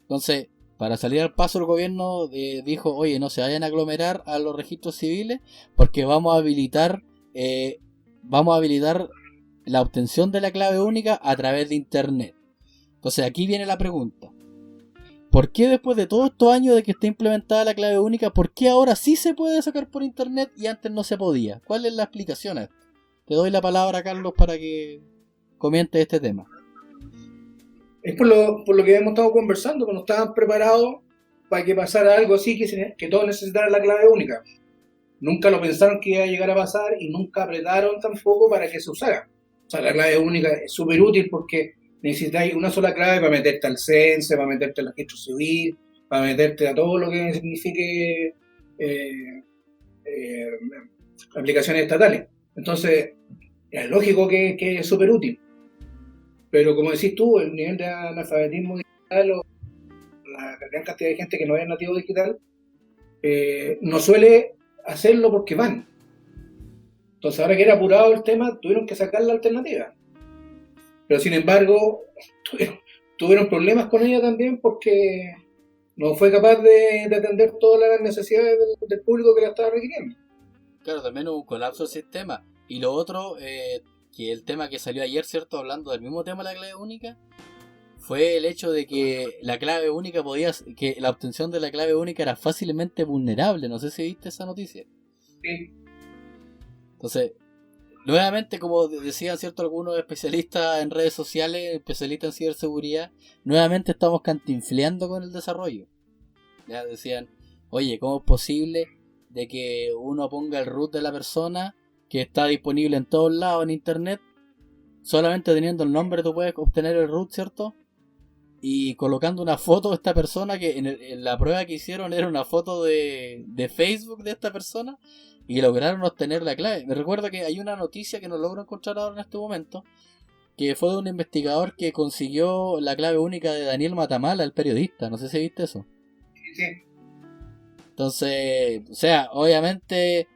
Entonces, para salir al paso el gobierno dijo, oye, no se vayan a aglomerar a los registros civiles porque vamos a habilitar la obtención de la clave única a través de internet. Entonces aquí viene la pregunta. ¿Por qué después de todos estos años de que está implementada la clave única, por qué ahora sí se puede sacar por internet y antes no se podía? ¿Cuál es la explicación a esto? Te doy la palabra, Carlos, para que comente este tema. Es por lo que hemos estado conversando, que no estaban preparados para que pasara algo así, que todos necesitaran la clave única. Nunca lo pensaron que iba a llegar a pasar y nunca apretaron tampoco para que se usara. O sea, la clave única es súper útil porque necesitáis una sola clave para meterte al CENSE, para meterte al registro civil, para meterte a todo lo que signifique aplicaciones estatales. Entonces, Es lógico que es súper útil. Pero como decís tú, el nivel de analfabetismo digital o la gran cantidad de gente que no es nativo digital no suele hacerlo porque van. Entonces, ahora que era apurado el tema, tuvieron que sacar la alternativa. Pero sin embargo, tuvieron problemas con ella también porque no fue capaz de atender todas las necesidades del público que la estaba requiriendo. Claro, también hubo un colapso del sistema. Y lo otro, que el tema que salió ayer, ¿cierto? Hablando del mismo tema de la clave única, fue el hecho de que la clave única que la obtención de la clave única era fácilmente vulnerable. No sé si viste esa noticia. Sí, Entonces, nuevamente, como decían cierto algunos especialistas en redes sociales, especialistas en ciberseguridad, nuevamente estamos cantinfleando con el desarrollo. Ya decían, oye, ¿cómo es posible de que uno ponga el root de la persona que está disponible en todos lados en internet? Solamente teniendo el nombre tú puedes obtener el root, ¿cierto? Y colocando una foto de esta persona que en la prueba que hicieron era una foto de Facebook de esta persona y lograron obtener la clave. Me recuerdo que hay una noticia que no logro encontrar ahora en este momento, que fue de un investigador que consiguió la clave única de Daniel Matamala, el periodista. No sé si viste eso. sí, sí. Entonces, o sea, obviamente,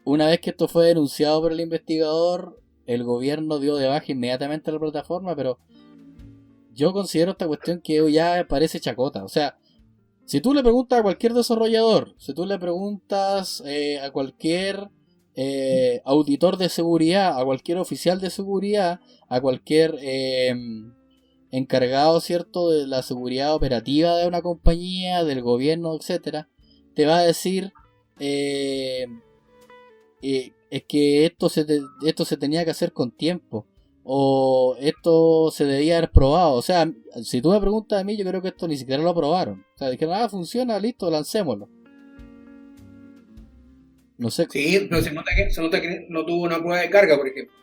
una vez que esto fue denunciado por el investigador, el gobierno dio de baja inmediatamente la plataforma, pero yo considero esta cuestión que ya parece chacota. O sea, si tú le preguntas a cualquier desarrollador, si tú le preguntas a cualquier auditor de seguridad, a cualquier oficial de seguridad, a cualquier encargado, ¿cierto?, de la seguridad operativa de una compañía, del gobierno, etcétera, te va a decir es que esto se tenía que hacer con tiempo. O esto se debía haber probado. O sea, si tú me preguntas a mí, yo creo que esto ni siquiera lo probaron. O sea, dijeron, funciona, listo, lancémoslo. No sé. Sí, pero se nota que no tuvo una prueba de carga, por ejemplo.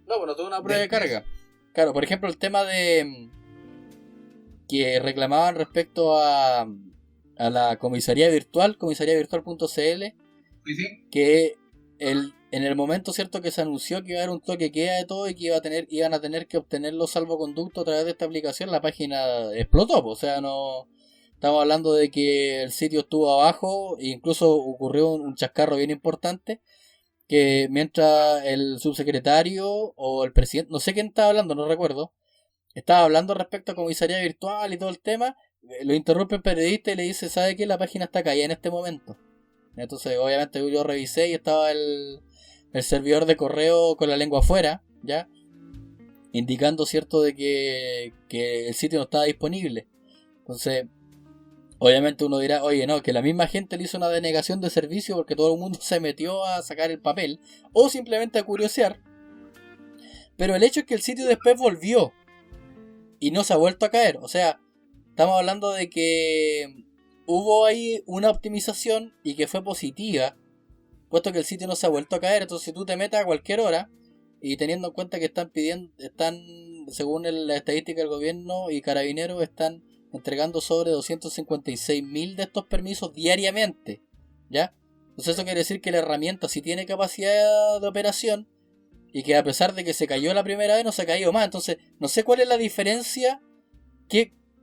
No, bueno, tuve una prueba de Después, carga. Claro, por ejemplo, el tema de que reclamaban respecto a la comisaría virtual, comisariavirtual.cl, sí, sí. que en el momento cierto que se anunció que iba a haber un toque de queda de todo y que iban a tener que obtener los salvoconductos a través de esta aplicación, la página explotó. O sea, no estamos hablando de que el sitio estuvo abajo e incluso ocurrió un chascarro bien importante, que mientras el subsecretario o el presidente, no sé quién estaba hablando, no recuerdo, estaba hablando respecto a comisaría virtual y todo el tema, lo interrumpe el periodista y le dice, ¿sabe qué? La página está caída en este momento. Entonces, obviamente, yo revisé y estaba el servidor de correo con la lengua afuera, ¿ya? Indicando, ¿cierto?, de que el sitio no estaba disponible. Entonces, obviamente uno dirá, oye, no, que la misma gente le hizo una denegación de servicio porque todo el mundo se metió a sacar el papel o simplemente a curiosear. Pero el hecho es que el sitio después volvió y no se ha vuelto a caer. O sea, estamos hablando de que hubo ahí una optimización y que fue positiva, puesto que el sitio no se ha vuelto a caer. Entonces, si tú te metes a cualquier hora y teniendo en cuenta que según la estadística del gobierno y carabineros, están entregando sobre 256.000 de estos permisos diariamente, ¿ya? Entonces eso quiere decir que la herramienta sí tiene capacidad de operación y que a pesar de que se cayó la primera vez no se ha caído más. Entonces no sé cuál es la diferencia,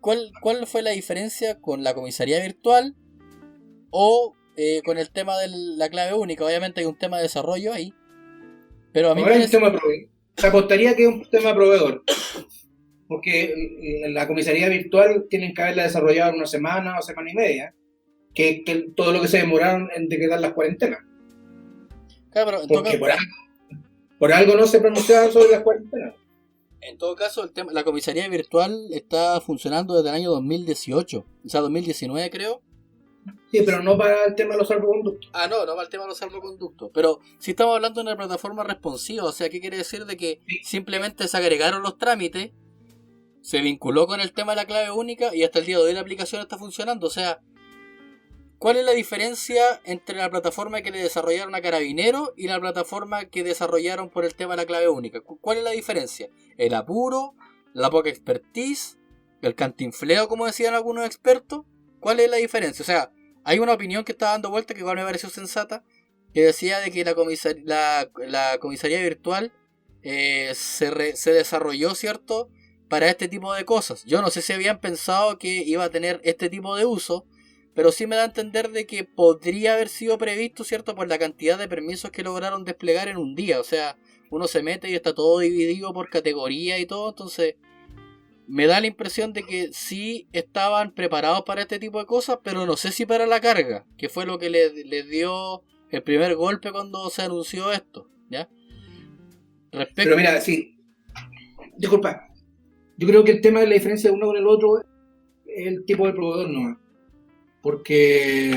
cuál fue la diferencia con la comisaría virtual o con el tema de la clave única. Obviamente hay un tema de desarrollo ahí, pero a mí me Ahora hay un parece... tema de proveedor. Se apostaría que es un tema de proveedor, porque la comisaría virtual tienen que haberla desarrollado en una semana o semana y media, que todo lo que se demoraron en decretar las cuarentenas. Claro, pero Porque por algo no se pronunciaban sobre las cuarentenas. en todo caso, la comisaría virtual está funcionando desde el año 2018, o sea, 2019 creo. Sí, pero no para el tema de los salvoconductos. No va el tema de los salvoconductos. Pero si estamos hablando de una plataforma responsiva, o sea, ¿qué quiere decir? De que Sí. simplemente se agregaron los trámites, se vinculó con el tema de la clave única y hasta el día de hoy la aplicación está funcionando. O sea, ¿cuál es la diferencia entre la plataforma que le desarrollaron a Carabineros y la plataforma que desarrollaron por el tema de la clave única? ¿Cuál es la diferencia? ¿El apuro? ¿La poca expertise? ¿El cantinfleo, como decían algunos expertos? ¿Cuál es la diferencia? O sea, hay una opinión que está dando vuelta que igual me pareció sensata, que decía de que la comisaría virtual se desarrolló, ¿cierto?, para este tipo de cosas. Yo no sé si habían pensado que iba a tener este tipo de uso, pero sí me da a entender de que podría haber sido previsto, ¿cierto?, por la cantidad de permisos que lograron desplegar en un día. O sea, uno se mete y está todo dividido por categoría y todo, entonces me da la impresión de que sí estaban preparados para este tipo de cosas, pero no sé si para la carga, que fue lo que les dio el primer golpe cuando se anunció esto, ¿ya? Pero Respecto... mira, sí, disculpa, yo creo que el tema de la diferencia de uno con el otro es el tipo de proveedor, ¿no? Porque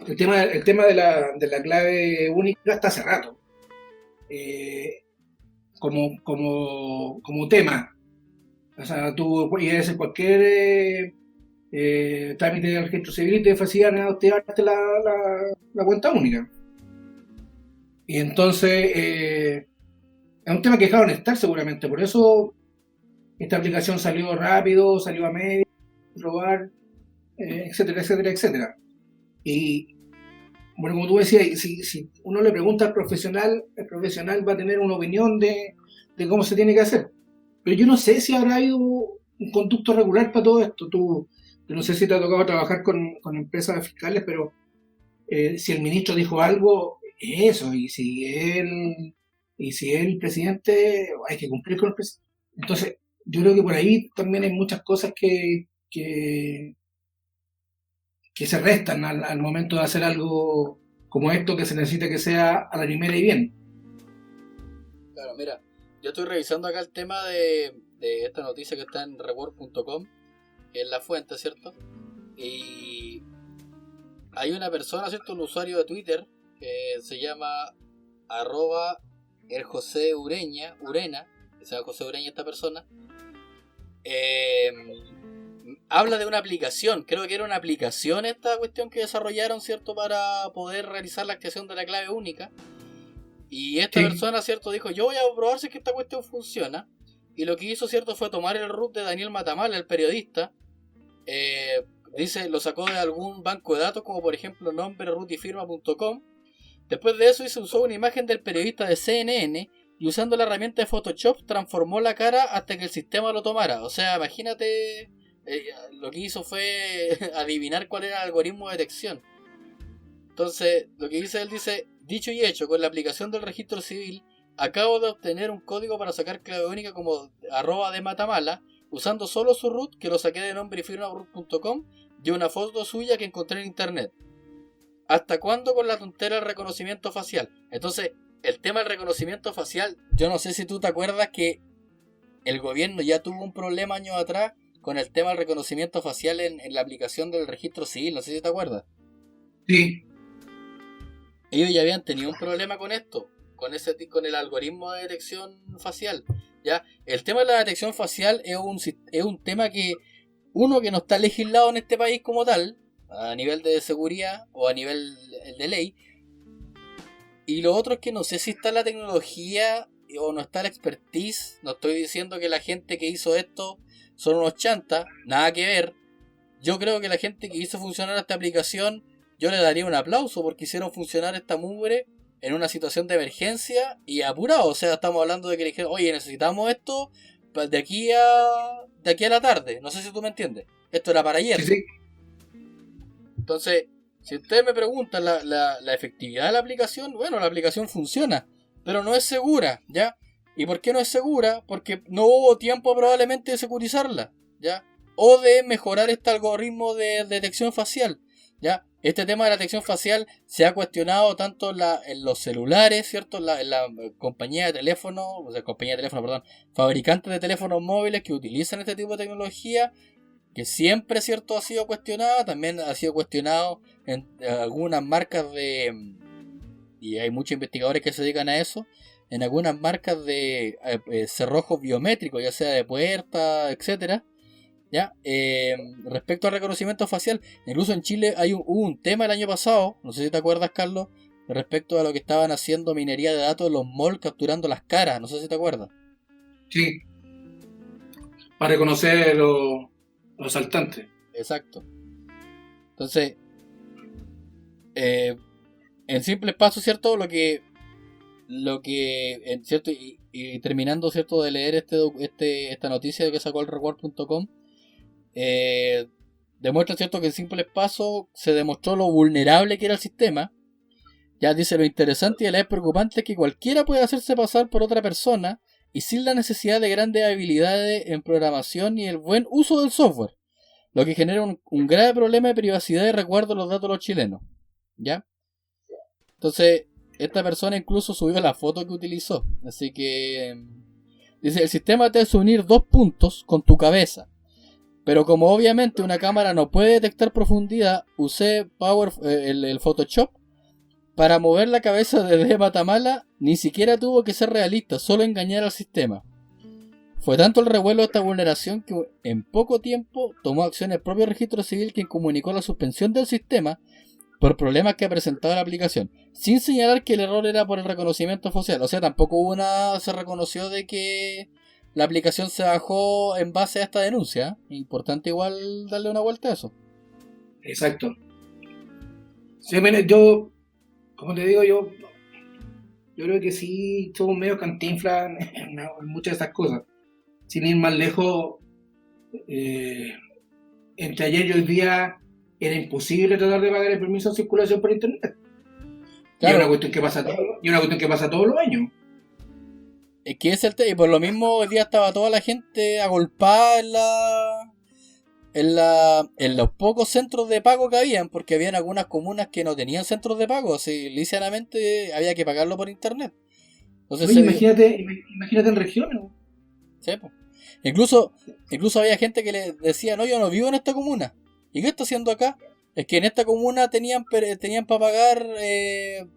el tema de la clave única está hace rato. Como tema. O sea, tú puedes hacer cualquier trámite de registro civil y te facilitan activarte la cuenta única. Y entonces es un tema que dejaron de estar seguramente. Por eso esta aplicación salió rápido, salió a medio, probar, etcétera, etcétera, etcétera. Y bueno, como tú decías, si uno le pregunta al profesional, el profesional va a tener una opinión de cómo se tiene que hacer. Pero yo no sé si habrá habido un conducto regular para todo esto. Yo no sé si te ha tocado trabajar con empresas fiscales, pero si el ministro dijo algo, eso, y si el presidente, hay que cumplir con el presidente. Entonces, yo creo que por ahí también hay muchas cosas que se restan al momento de hacer algo como esto, que se necesita que sea a la primera y bien. Claro, mira, yo estoy revisando acá el tema de esta noticia que está en rework.com, que es la fuente, ¿cierto? Y hay una persona, ¿cierto? Un usuario de Twitter que se llama arroba el José Urena, que se llama José Ureña esta persona, eh, habla de una aplicación, creo que era una aplicación esta cuestión que desarrollaron, ¿cierto? Para poder realizar la activación de la clave única. Y esta Sí, persona, ¿cierto? Dijo, yo voy a probar si es que esta cuestión funciona. Y lo que hizo, ¿cierto? Fue tomar el root de Daniel Matamala, el periodista. Eh, Dice, lo sacó de algún banco de datos, como por ejemplo nombre, root y firma.com. Después de eso usó una imagen del periodista de CNN y usando la herramienta de Photoshop transformó la cara hasta que el sistema lo tomara. O sea, imagínate, lo que hizo fue adivinar cuál era el algoritmo de detección. Entonces, lo que dice él dice, dicho y hecho, con la aplicación del registro civil, acabo de obtener un código para sacar clave única como arroba de Matamala, usando solo su root, que lo saqué de nombre y firma root.com, y una foto suya que encontré en internet. ¿Hasta cuándo con la tontera del reconocimiento facial? Entonces, el tema del reconocimiento facial, yo no sé si tú te acuerdas que el gobierno ya tuvo un problema años atrás con el tema del reconocimiento facial en la aplicación del registro civil, no sé si te acuerdas. sí, Ellos ya habían tenido un problema con esto, con el algoritmo de detección facial. ¿Ya? El tema de la detección facial es un tema que uno que no está legislado en este país como tal, a nivel de seguridad o a nivel de ley, y lo otro es que no sé si está la tecnología o no está la expertise. No estoy diciendo que la gente que hizo esto son unos chantas, nada que ver. Yo creo que la gente que hizo funcionar esta aplicación, yo le daría un aplauso porque hicieron funcionar esta mugre en una situación de emergencia y apurado. O sea, estamos hablando de que le dijeron, oye, necesitamos esto de aquí a la tarde. No sé si tú me entiendes. Esto era para sí, ayer. sí. Entonces, si ustedes me preguntan la efectividad de la aplicación, bueno, la aplicación funciona, pero no es segura, ¿ya? ¿Y por qué no es segura? Porque no hubo tiempo probablemente de securizarla, ¿ya? O de mejorar este algoritmo de detección facial, ¿ya? Este tema de la detección facial se ha cuestionado tanto en los celulares, ¿cierto? En la compañía de teléfono, o sea, compañía de teléfono, perdón, fabricantes de teléfonos móviles que utilizan este tipo de tecnología que siempre, cierto, ha sido cuestionada, también ha sido cuestionado en algunas marcas y hay muchos investigadores que se dedican a eso, en algunas marcas de cerrojos biométricos, ya sea de puerta, etcétera, ¿ya? Respecto al reconocimiento facial, incluso en Chile hubo un tema el año pasado, no sé si te acuerdas, Carlos, respecto a lo que estaban haciendo minería de datos en los malls capturando las caras, no sé si te acuerdas. Sí, para reconocer los saltantes. Exacto. Entonces, en simples pasos, ¿cierto? Lo que lo que, ¿cierto? Y terminando, ¿cierto?, de leer esta noticia que sacó el Reward.com, demuestra, ¿cierto?, que en simples pasos se demostró lo vulnerable que era el sistema. Ya dice, lo interesante y a la vez preocupante es que cualquiera puede hacerse pasar por otra persona y sin la necesidad de grandes habilidades en programación y el buen uso del software, lo que genera un grave problema de privacidad y resguardo de los datos de los chilenos. ¿Ya? Entonces, esta persona incluso subió la foto que utilizó. Así que dice, el sistema te hace unir dos puntos con tu cabeza. Pero como obviamente una cámara no puede detectar profundidad, usé el Photoshop para mover la cabeza de Matamala. Ni siquiera tuvo que ser realista, solo engañar al sistema. Fue tanto el revuelo de esta vulneración que en poco tiempo tomó acción el propio registro civil, quien comunicó la suspensión del sistema por problemas que ha presentado la aplicación, sin señalar que el error era por el reconocimiento facial. O sea, tampoco se reconoció de que la aplicación se bajó en base a esta denuncia. Importante igual darle una vuelta a eso. Exacto. Sí, mira, yo, como te digo, yo creo que sí somos medio cantinflas en muchas de estas cosas. Sin ir más lejos, entre ayer y hoy día era imposible tratar de pagar el permiso de circulación por internet. Claro. Y es una cuestión que pasa todos los años. Es que es y por lo mismo hoy día estaba toda la gente agolpada en los pocos centros de pago que habían, porque habían algunas comunas que no tenían centros de pago, así lisianamente había que pagarlo por internet. Entonces, oye, imagínate en regiones. Sí, pues. Incluso había gente que le decía, no, yo no vivo en esta comuna. ¿Y qué está haciendo acá? Es que en esta comuna tenían para pagar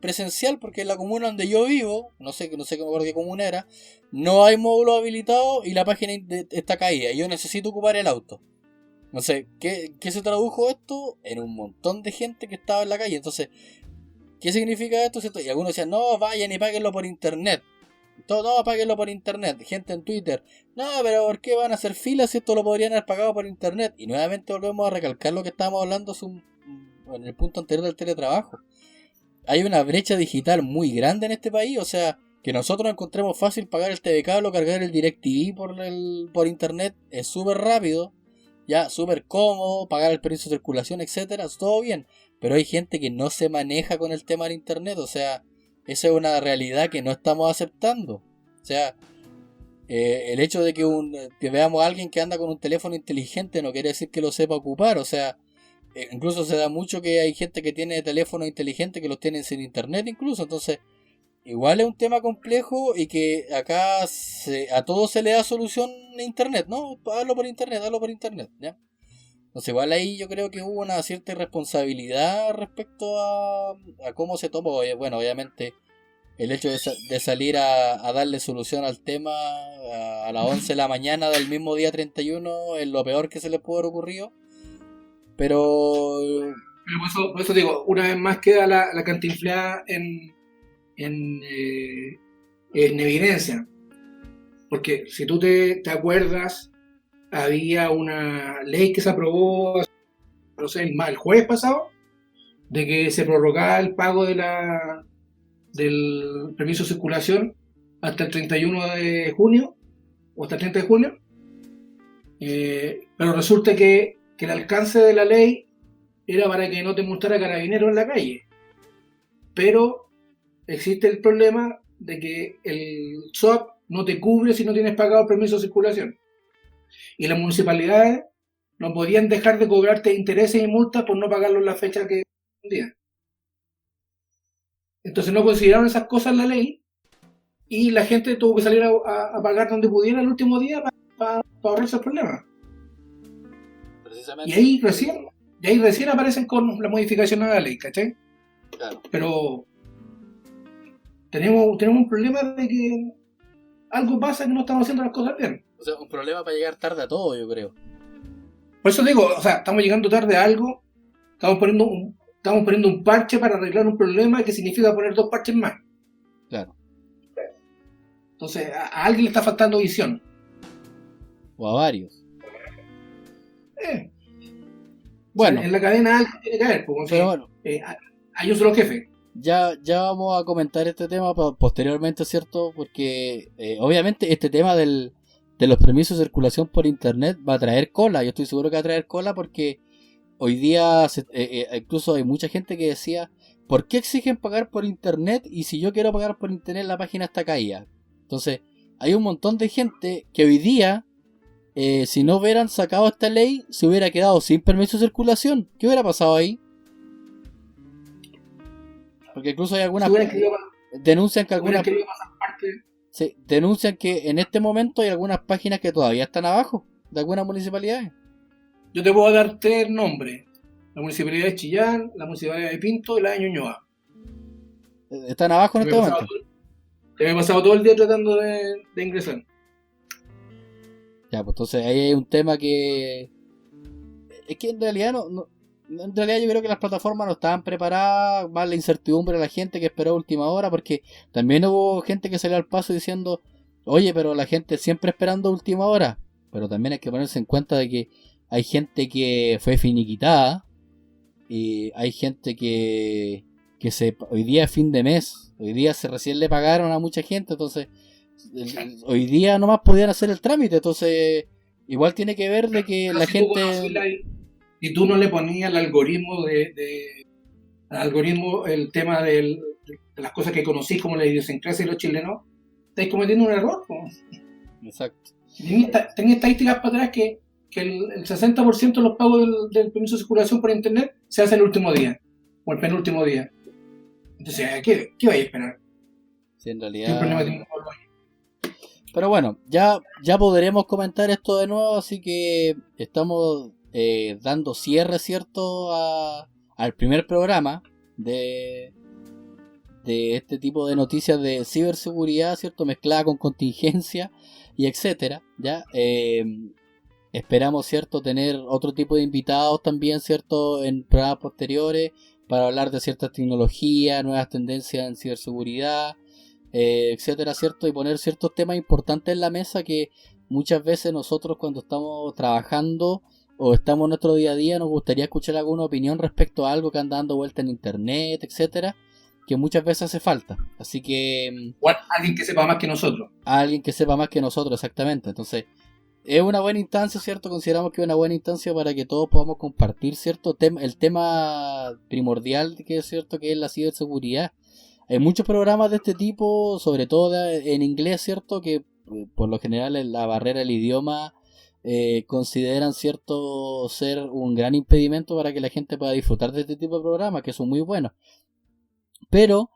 presencial, porque en la comuna donde yo vivo, no sé qué comuna era, no hay módulo habilitado y la página está caída. Y yo necesito ocupar el auto. No sé, ¿qué se tradujo esto? En un montón de gente que estaba en la calle. Entonces, ¿qué significa esto? ¿Cierto? Y algunos decían, no, vayan y páguenlo por internet. No, páguenlo por internet. Gente en Twitter, no, pero ¿por qué van a hacer filas si esto lo podrían haber pagado por internet? Y nuevamente volvemos a recalcar lo que estábamos hablando en el punto anterior del teletrabajo. Hay una brecha digital muy grande en este país, o sea, que nosotros encontremos fácil pagar el TV Cable o cargar el DirecTV por internet es súper rápido, ya súper cómodo, pagar el permiso de circulación, etcétera, todo bien, pero hay gente que no se maneja con el tema del internet, o sea, esa es una realidad que no estamos aceptando. O sea, el hecho de que veamos a alguien que anda con un teléfono inteligente no quiere decir que lo sepa ocupar. O sea, incluso se da mucho que hay gente que tiene teléfonos inteligentes que los tienen sin internet incluso. Entonces, igual es un tema complejo y que acá a todo se le da solución en internet, ¿no? Hazlo por internet, ¿ya? Entonces igual ahí yo creo que hubo una cierta irresponsabilidad respecto a cómo se tomó. Bueno, obviamente el hecho de salir a darle solución al tema a las 11 de la mañana del mismo día 31 es lo peor que se les pudo haber ocurrido. Pero por eso digo, una vez más queda la cantinflada en evidencia. Porque si tú te acuerdas, había una ley que se aprobó, no sé, el jueves pasado, de que se prorrogaba el pago del permiso de circulación hasta el 31 de junio o hasta el 30 de junio. Pero resulta que el alcance de la ley era para que no te multara Carabineros en la calle. Pero existe el problema de que el SOAP no te cubre si no tienes pagado el permiso de circulación. Y las municipalidades no podían dejar de cobrarte intereses y multas por no pagarlo en la fecha que correspondía. Entonces no consideraron esas cosas en la ley y la gente tuvo que salir a pagar donde pudiera el último día para ahorrarse el problema. Y ahí recién aparecen con la modificación a la ley, ¿cachai? Claro. Pero tenemos un problema de que algo pasa que no estamos haciendo las cosas bien. O sea, un problema para llegar tarde a todo, yo creo. Por eso digo, o sea, estamos llegando tarde a algo, estamos poniendo un parche para arreglar un problema que significa poner dos parches más. Claro. Entonces, a alguien le está faltando visión. O a varios. Bueno. En la cadena algo tiene que haber, porque pero bueno. hay un solo jefe. ya vamos a comentar este tema posteriormente, ¿cierto? Porque obviamente este tema de los permisos de circulación por internet va a traer cola. Yo estoy seguro que va a traer cola porque hoy día incluso hay mucha gente que decía, ¿por qué exigen pagar por internet? Y si yo quiero pagar por internet la página está caída. Entonces, hay un montón de gente que hoy día, si no hubieran sacado esta ley, se hubiera quedado sin permiso de circulación. ¿Qué hubiera pasado ahí? Porque incluso hay Si algunas hubieran querido, denuncian que hubieran algunas querido pasar parte, denuncian que en este momento hay algunas páginas que todavía están abajo de algunas municipalidades. yo te puedo dar tres nombres. La municipalidad de Chillán, la municipalidad de Pinto y la de Ñuñoa. Están abajo en Que me este he pasado, momento. que me he pasado todo el día tratando de ingresar. Ya, pues entonces ahí hay un tema que es que en realidad en realidad yo creo que las plataformas no estaban preparadas, más la incertidumbre de la gente que esperó a última hora, porque también hubo gente que salió al paso diciendo, oye, pero la gente siempre esperando a última hora. Pero también hay que ponerse en cuenta de que hay gente que fue finiquitada y hay gente hoy día es fin de mes, hoy día se recién le pagaron a mucha gente, entonces hoy día nomás podían hacer el trámite, entonces igual tiene que ver de que Pero la si tú gente. conocías y tú no le ponías el algoritmo al algoritmo el tema de las cosas que conocí como la idiosincrasia de los chilenos, estáis cometiendo un error. Po. Exacto. Tenía estadísticas para atrás que el 60% de los pagos del permiso de circulación por internet se hace el último día o el penúltimo día. Entonces, ¿qué vais a esperar? Sí, en ¿Qué problema realidad. tiene con los Pero bueno, ya podremos comentar esto de nuevo, así que estamos dando cierre, ¿cierto? Al primer programa de este tipo de noticias de ciberseguridad, ¿cierto? Mezclada con contingencia y etcétera, ¿ya? Esperamos, ¿cierto? Tener otro tipo de invitados también, ¿cierto? En programas posteriores para hablar de ciertas tecnologías, nuevas tendencias en ciberseguridad, etcétera, ¿cierto? Y poner ciertos temas importantes en la mesa que muchas veces nosotros cuando estamos trabajando o estamos en nuestro día a día nos gustaría escuchar alguna opinión respecto a algo que anda dando vuelta en internet, etcétera, que muchas veces hace falta. Así que o alguien que sepa más que nosotros? alguien que sepa más que nosotros, exactamente. Entonces, es una buena instancia, ¿cierto? Consideramos que es una buena instancia para que todos podamos compartir, ¿cierto? El tema primordial que es cierto que es la ciberseguridad. Hay muchos programas de este tipo, sobre todo en inglés, ¿cierto? Que por lo general en la barrera del idioma consideran, ¿cierto? Ser un gran impedimento para que la gente pueda disfrutar de este tipo de programas, que son muy buenos. Pero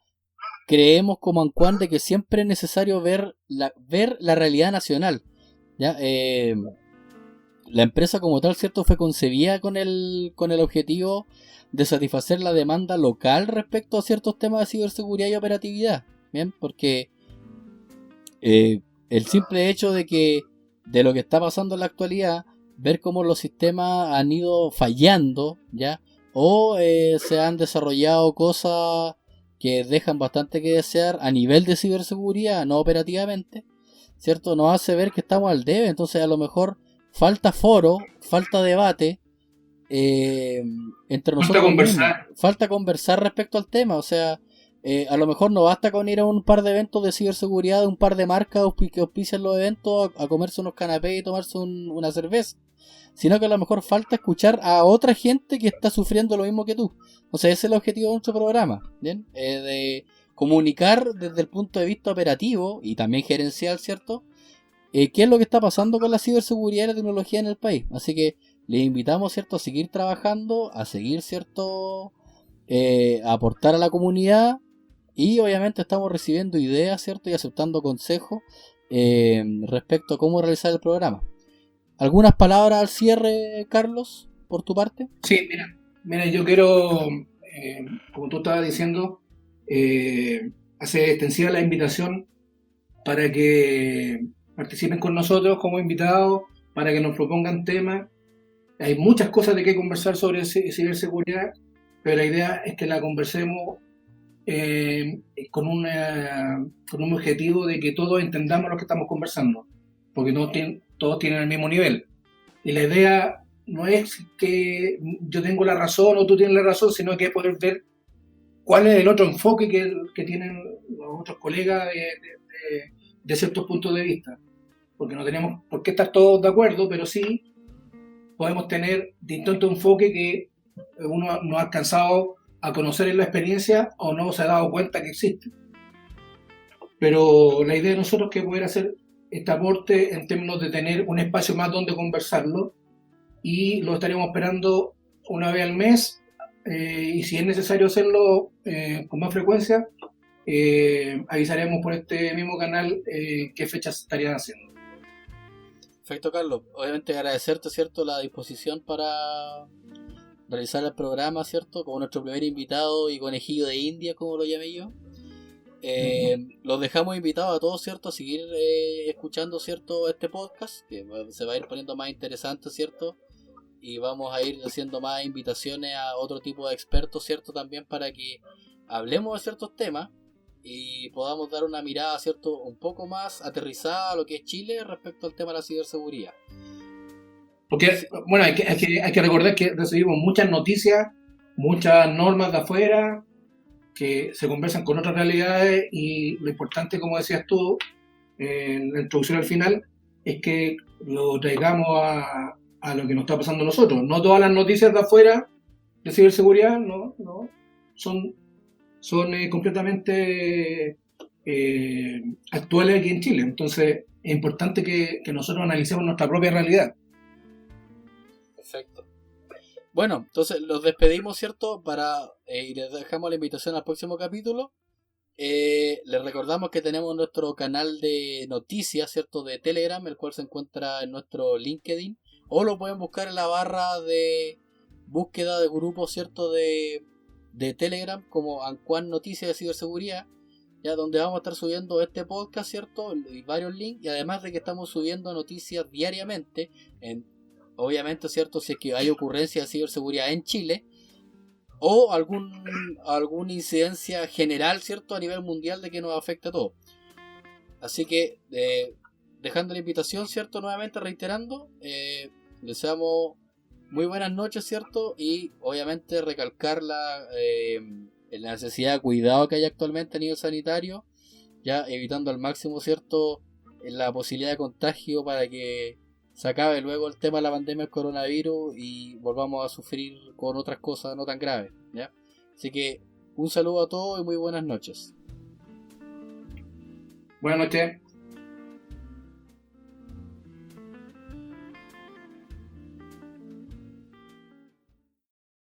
creemos como Ancuan de que siempre es necesario ver la realidad nacional. ¿Ya? La empresa como tal, ¿cierto? Fue concebida con el objetivo de satisfacer la demanda local respecto a ciertos temas de ciberseguridad y operatividad. Bien, porque el simple hecho de lo que está pasando en la actualidad, ver cómo los sistemas han ido fallando, ¿ya? O se han desarrollado cosas que dejan bastante que desear a nivel de ciberseguridad, no operativamente, ¿cierto? Nos hace ver que estamos al debe, entonces a lo mejor falta foro, falta debate eh, entre Falta nosotros mismos, conversar. falta conversar respecto al tema, o sea, a lo mejor no basta con ir a un par de eventos de ciberseguridad de un par de marcas que auspician los eventos a comerse unos canapés y tomarse una cerveza, sino que a lo mejor falta escuchar a otra gente que está sufriendo lo mismo que tú. O sea, ese es el objetivo de nuestro programa, ¿bien? De comunicar desde el punto de vista operativo y también gerencial, ¿cierto? ¿Qué es lo que está pasando con la ciberseguridad y la tecnología en el país? Así que les invitamos, ¿cierto?, a seguir trabajando, a seguir, ¿cierto?, a aportar a la comunidad y obviamente estamos recibiendo ideas, ¿cierto?, y aceptando consejos respecto a cómo realizar el programa. ¿Algunas palabras al cierre, Carlos, por tu parte? Sí, mira, yo quiero, como tú estabas diciendo, hacer extensiva la invitación para que participen con nosotros como invitados, para que nos propongan temas. Hay muchas cosas de qué conversar sobre ciberseguridad, pero la idea es que la conversemos eh, con un objetivo de que todos entendamos lo que estamos conversando, porque todos tienen el mismo nivel. Y la idea no es que yo tengo la razón o tú tienes la razón, sino que es poder ver cuál es el otro enfoque que tienen los otros colegas de ciertos puntos de vista. Porque no tenemos por qué estar todos de acuerdo, pero sí podemos tener distintos enfoques que uno no ha alcanzado a conocer en la experiencia o no se ha dado cuenta que existen. Pero la idea de nosotros es que poder hacer este aporte en términos de tener un espacio más donde conversarlo, y lo estaremos esperando una vez al mes, y si es necesario hacerlo con más frecuencia, avisaremos por este mismo canal qué fechas estarían haciendo. Perfecto, Carlos. Obviamente agradecerte, ¿cierto?, la disposición para realizar el programa, ¿cierto?, como nuestro primer invitado y conejillo de India, como lo llamé yo. Los dejamos invitados a todos, ¿cierto?, a seguir escuchando, ¿cierto?, este podcast, que se va a ir poniendo más interesante, ¿cierto?, y vamos a ir haciendo más invitaciones a otro tipo de expertos, ¿cierto?, también para que hablemos de ciertos temas y podamos dar una mirada, ¿cierto?, un poco más aterrizada a lo que es Chile respecto al tema de la ciberseguridad. Porque, bueno, hay que recordar que recibimos muchas noticias, muchas normas de afuera, que se conversan con otras realidades, y lo importante, como decías tú en la introducción al final, es que lo traigamos a lo que nos está pasando a nosotros. No todas las noticias de afuera de ciberseguridad son completamente actuales aquí en Chile. Entonces es importante que nosotros analicemos nuestra propia realidad. Perfecto. Bueno, entonces los despedimos, ¿cierto? Y les dejamos la invitación al próximo capítulo. Les recordamos que tenemos nuestro canal de noticias, ¿cierto?, de Telegram, el cual se encuentra en nuestro LinkedIn, o lo pueden buscar en la barra de búsqueda de grupos, ¿cierto?, de Telegram, como Anquan Noticias de Ciberseguridad, ya donde vamos a estar subiendo este podcast, ¿cierto?, y varios links, y además de que estamos subiendo noticias diariamente, obviamente, ¿cierto?, si es que hay ocurrencia de ciberseguridad en Chile, o alguna incidencia general, ¿cierto?, a nivel mundial de que nos afecte a todos. Así que, dejando la invitación, ¿cierto?, nuevamente reiterando, deseamos muy buenas noches, ¿cierto?, y obviamente recalcar la necesidad de cuidado que hay actualmente a nivel sanitario, ya evitando al máximo, ¿cierto?, la posibilidad de contagio para que se acabe luego el tema de la pandemia del coronavirus y volvamos a sufrir con otras cosas no tan graves, ¿ya? Así que un saludo a todos y muy buenas noches. Buenas noches.